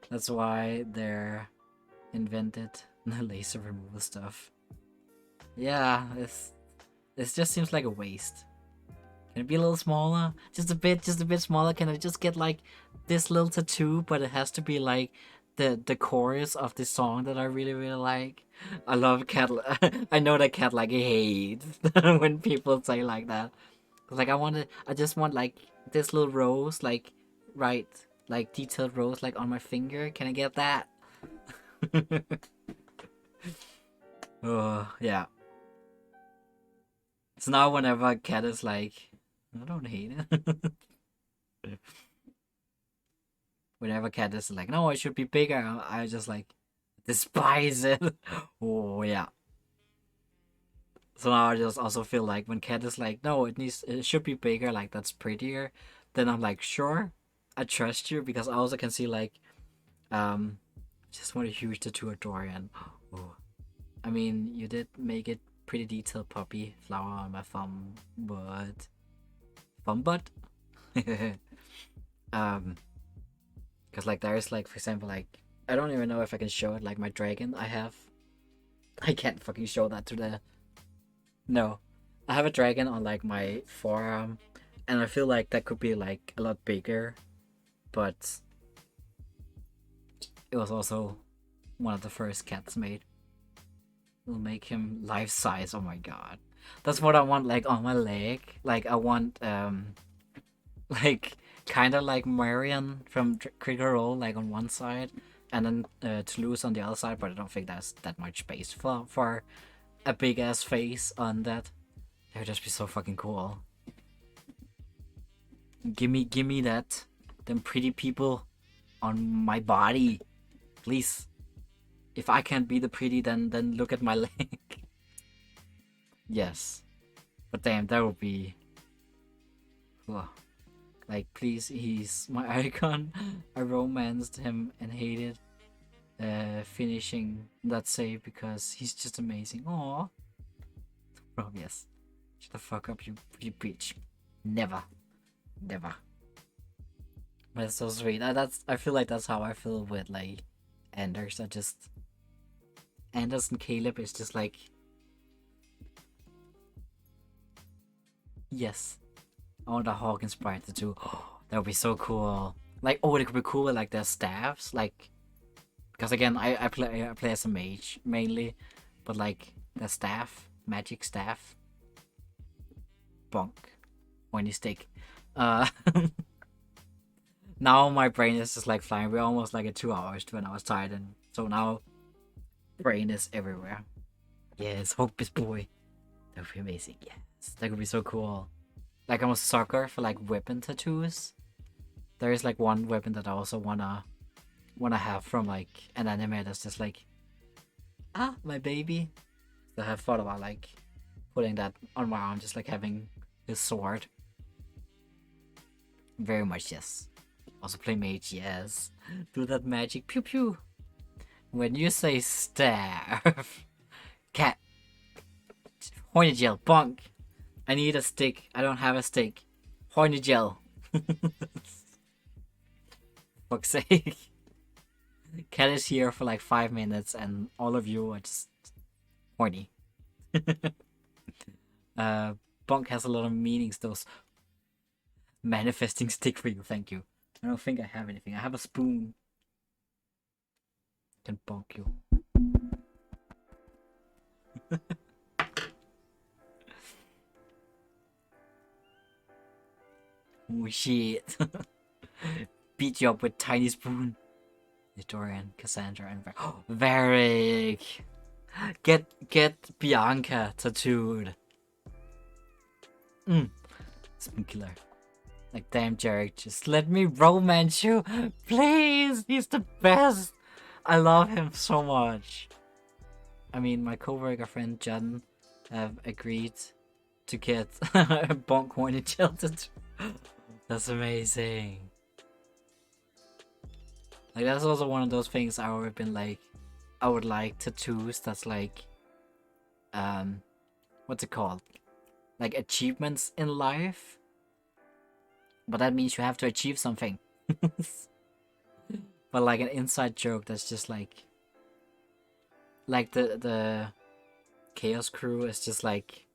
That's why they're invented the laser removal stuff. Yeah, it just seems like a waste. Can it be a little smaller? Just a bit smaller? Can I just get like this little tattoo, but it has to be like the chorus of the song that I really, really like? I love Cat. I know that Cat like hates when people say like that. Like I just want like this little rose, like right, like detailed rose, like on my finger. Can I get that? Oh yeah. So now whenever Cat is like, I don't hate it. Whenever Cat is like, no, it should be bigger, I just like despise it. Oh yeah. So now I just also feel like when Cat is like, no, it should be bigger, like that's prettier. Then I'm like, sure, I trust you because I also can see like, just want a huge tattoo of Dorian. Oh, I mean, you did make it pretty detailed, puppy flower on my thumb, but butt. Because like there's like, for example, like I don't even know if I can show it, like my dragon I can't fucking show that to the. No, I have a dragon on like my forearm, and I feel like that could be like a lot bigger, but it was also one of the first cats made. We'll make him life size. Oh my god, that's what I want, like on my leg. Like I want like kind of like Marion from Critical Role, like on one side, and then Toulouse on the other side. But I don't think there's that much space for a big ass face on that. That would just be so fucking cool. Give me that. Them pretty people on my body, please. If I can't be the pretty, then look at my leg. Yes, but damn, that would be. Ugh. Like, please, he's my icon. I romanced him and hated finishing that save because he's just amazing. Aww. Bro, yes. Shut the fuck up, you bitch. Never. Never. But it's so sweet. I feel like that's how I feel with, like, Anders. Anders and Caleb is just like... Yes. I want a Hawk inspired tattoo. That would be so cool. Like, oh, it could be cool with like their staffs, like, because again, I play as a mage mainly, but like the staff, magic staff, bonk, pointy stick. Uh, now my brain is just like flying. We're almost like at 2 hours when I was tired, and so now brain is everywhere. Yes, Hocus boy. That would be amazing. Yes, that could be so cool. Like I'm a sucker for like weapon tattoos. There is like one weapon that I also wanna have from like an anime that's just like my baby. So I have thought about like putting that on my arm, just like having his sword. Very much yes. Also play mage, yes. Do that magic pew pew. When you say staff, cat, horny gel, bonk. I need a stick. I don't have a stick. Horny gel. Fuck's sake. Cat is here for like 5 minutes, and all of you are just horny. Bonk has a lot of meanings. Those manifesting stick for you. Thank you. I don't think I have anything. I have a spoon. Can bonk you. Oh shit. Beat you up with tiny spoon. Victorian, Cassandra, and Varric. Get Bianca tattooed. Spoon killer. Like damn Jarek, just let me romance you, please. He's the best. I love him so much. I mean, my coworker friend Jen have agreed to get bonk horny tilted. That's amazing. Like that's also one of those things I would have been like, I would like tattoos that's like, what's it called? Like achievements in life. But that means you have to achieve something. But like an inside joke that's just like the Chaos Crew is just like,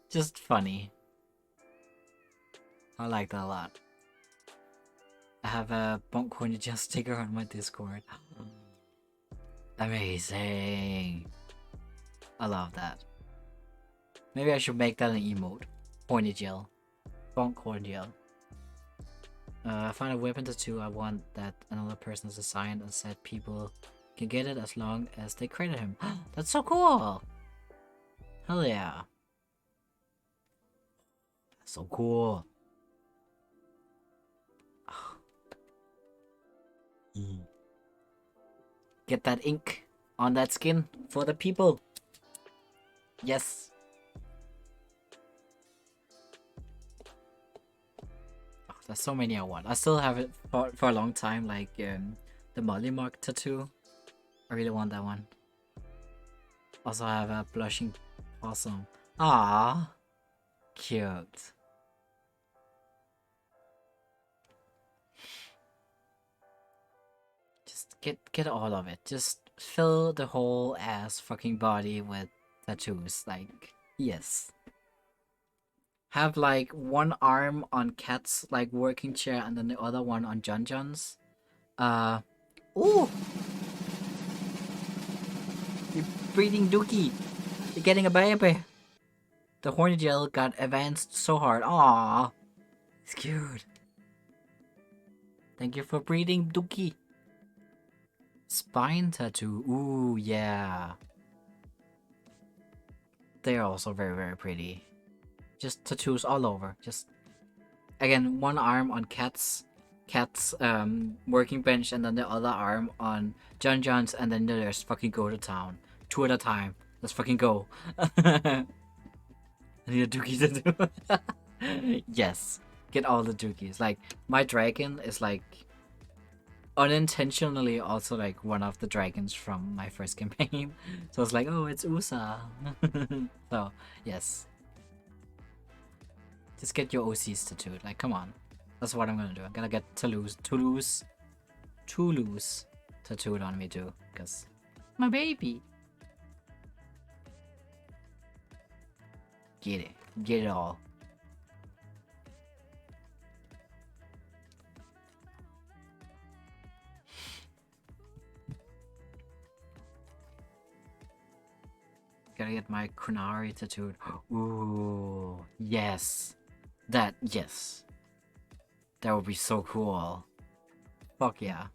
just funny. I like that a lot. I have a Bonk Corny Just sticker on my Discord. Amazing. I love that. Maybe I should make that an emote. Horny gel. Bonk horny gel. I find a weapon tattoo I want that another person has assigned and said people can get it as long as they credit him. That's so cool! Hell yeah. That's so cool. Get that ink on that skin for the people. Yes. Oh, there's so many I want. I still have it for a long time, like the Molly Mark tattoo. I really want that one. Also, I have a blushing possum. Ah, cute. Just get all of it. Just fill the whole ass fucking body with tattoos. Like, yes. Have like one arm on Cat's like working chair and then the other one on John John's. Ooh! You're breeding Dookie. You're getting a baby. The horny gel got advanced so hard. Aww. It's cute. Thank you for breeding Dookie. Spine tattoo. Ooh, yeah. They're also very, very pretty. Just tattoos all over. Just again, one arm on Cat's working bench, and then the other arm on John John's, and then there's fucking go to town. 2 at a time. Let's fucking go. I need a dookie to do. Yes. Get all the dookies. Like, my dragon is like unintentionally also like one of the dragons from my first campaign. So it's like, oh, it's Usa. So, yes. Just get your OCs tattooed. Like, come on. That's what I'm gonna do. I'm gonna get Toulouse tattooed on me too. Because my baby. Get it. Get it all. Gotta get my Kunari tattooed. Ooh, yes. Yes. That would be so cool. Fuck yeah.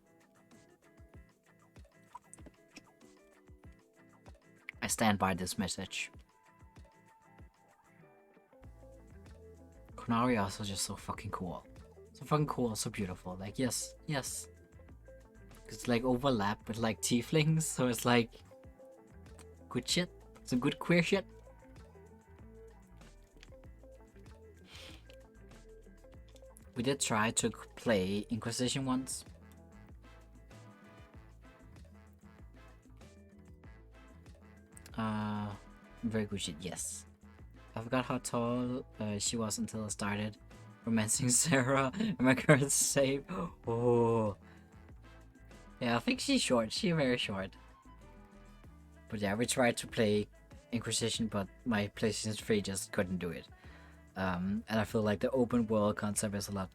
I stand by this message. Kunari are also just so fucking cool. So fucking cool, so beautiful. Like, yes. It's like overlap with like tieflings, so it's like good shit. Some good queer shit. We did try to play Inquisition once. Very good shit, yes. I forgot how tall she was until I started romancing Sarah and my current save. Oh. Yeah, I think she's short. She's very short. But yeah, we tried to play Inquisition, but my PlayStation 3 just couldn't do it. And I feel like the open world concept is a lot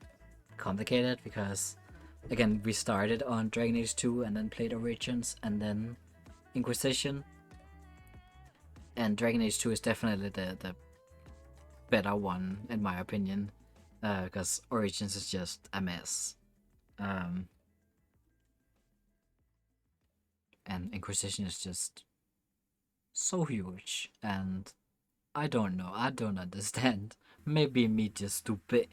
complicated because, again, we started on Dragon Age 2 and then played Origins and then Inquisition. And Dragon Age 2 is definitely the better one, in my opinion, because Origins is just a mess. And Inquisition is just so huge, and I don't know, I don't understand. Maybe me just stupid.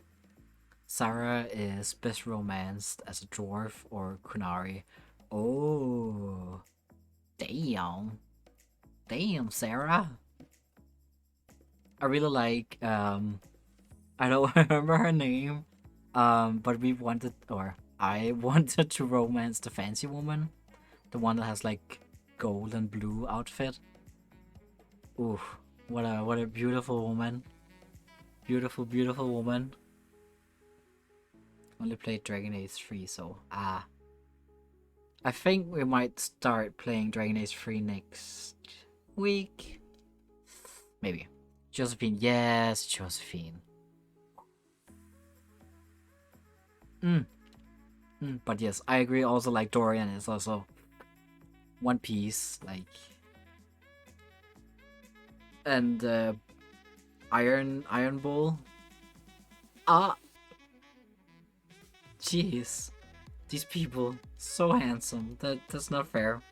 Sarah is best romanced as a dwarf or Kunari. Oh, damn. Damn, Sarah. I really like, I don't remember her name, but we wanted, or I wanted to romance the fancy woman. The one that has like gold and blue outfit. Ooh, what a beautiful woman. Beautiful woman. Only played Dragon Age 3, so I think we might start playing Dragon Age 3 next week. Maybe. Josephine, yes, Josephine. But yes, I agree also, like Dorian is also one piece, like, and Iron Bull. Jeez, these people so handsome. That's not fair.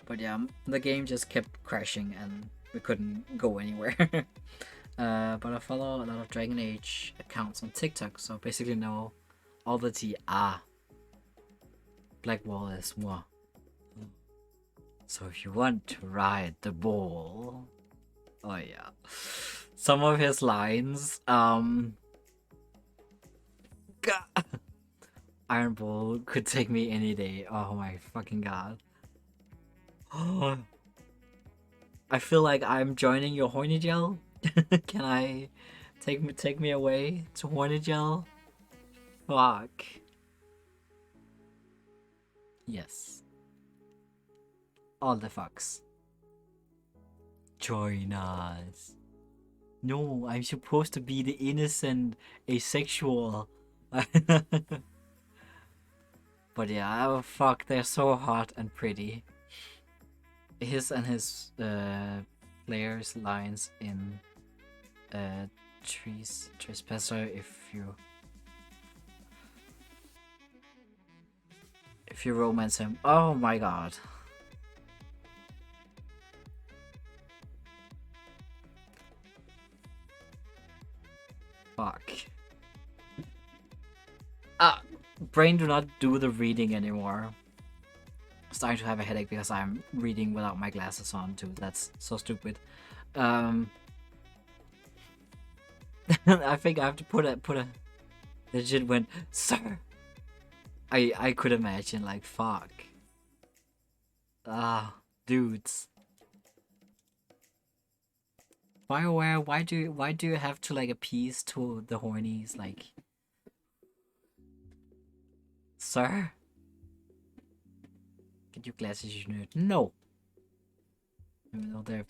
But yeah, the game just kept crashing and we couldn't go anywhere. But I follow a lot of Dragon Age accounts on TikTok, so basically know all the tea. Black Wall is moi. So if you want to ride the bull, oh yeah, some of his lines, Iron Bull could take me any day. Oh my fucking god. I feel like I'm joining your horny gel. Can I take me away to horny gel? Fuck. Yes. All the fucks. Join us. No, I'm supposed to be the innocent asexual. But yeah, oh, fuck, they're so hot and pretty. His and his players' lines in Trespasser, if you romance him. Oh my god. Fuck. Brain do not do the reading anymore. I'm starting to have a headache because I'm reading without my glasses on too. That's so stupid. I think I have to put a legit went, sir. I could imagine, like, fuck. Dudes. BioWare, why do you have to like appease to the hornies, like, sir? Get your glasses, you nerd. No. Even though they're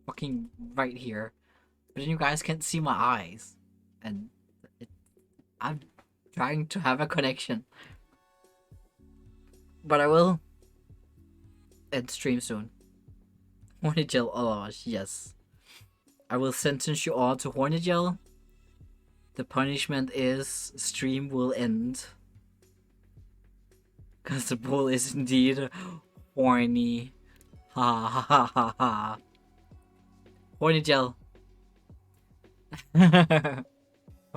fucking right here. But then you guys can't see my eyes. And I'm trying to have a connection. But I will. and stream soon. Horny jail. Oh yes. I will sentence you all to horny jail. The punishment is stream will end. Cause the bull is indeed horny. Ha ha ha ha ha. Horny jail. For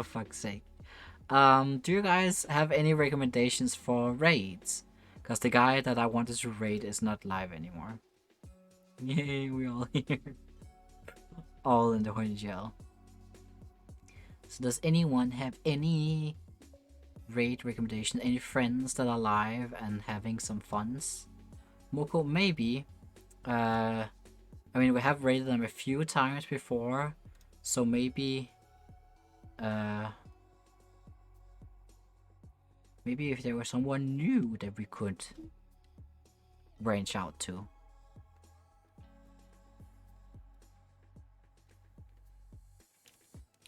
fuck's sake. Do you guys have any recommendations for raids? Cause the guy that I wanted to raid is not live anymore. Yay, we all here. All in the horny jail. So does anyone have any raid recommendation? Any friends that are live and having some funs? Moko, maybe. I mean, we have raided them a few times before, so maybe maybe if there was someone new that we could branch out to.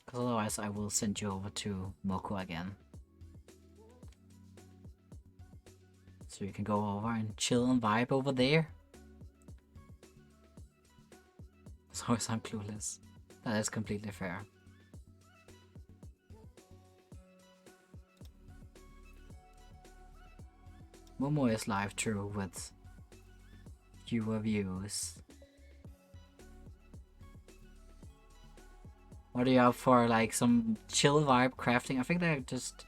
Because otherwise I will send you over to Moko again. So you can go over and chill and vibe over there. As long as I'm clueless. That is completely fair. Momo is live true with fewer views. What are you up for? Like some chill vibe crafting? I think they're just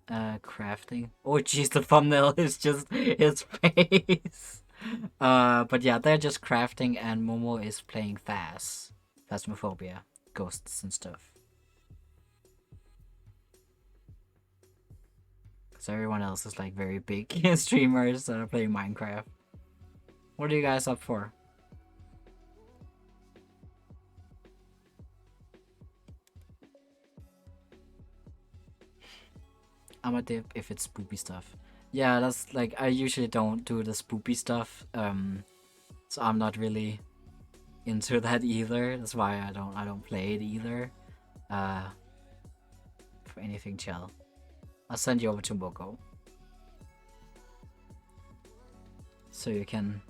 crafting. Oh jeez, the thumbnail is just his face. But yeah, they're just crafting and Momo is playing Phasmophobia, ghosts and stuff. Because everyone else is like very big streamers that are playing Minecraft. What are you guys up for? I'm a dip if it's spoopy stuff. Yeah, that's like, I usually don't do the spoopy stuff. So I'm not really into that either. That's why I don't play it either. For anything chill. I'll send you over to Moko. So you can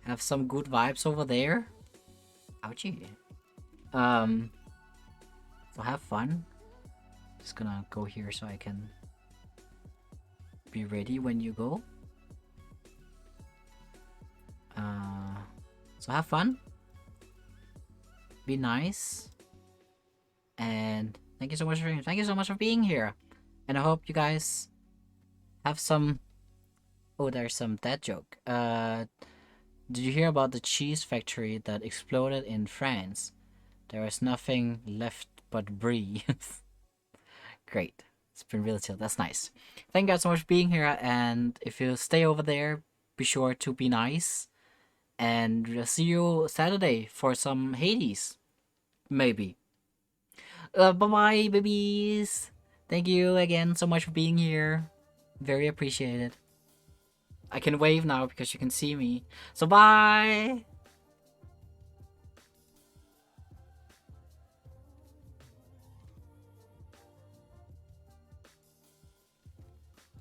have some good vibes over there. Ouchie. So have fun. Just gonna go here so I can be ready when you go. So have fun. Be nice. And thank you so much for being here. And I hope you guys have some... Oh, there's some dad joke. Did you hear about the cheese factory that exploded in France? There is nothing left but brie. Great. It's been really chill. That's nice. Thank you guys so much for being here. And if you stay over there, be sure to be nice. And we'll see you Saturday for some Hades. Maybe. Bye-bye, babies. Thank you again so much for being here. Very appreciated. I can wave now because you can see me. So bye!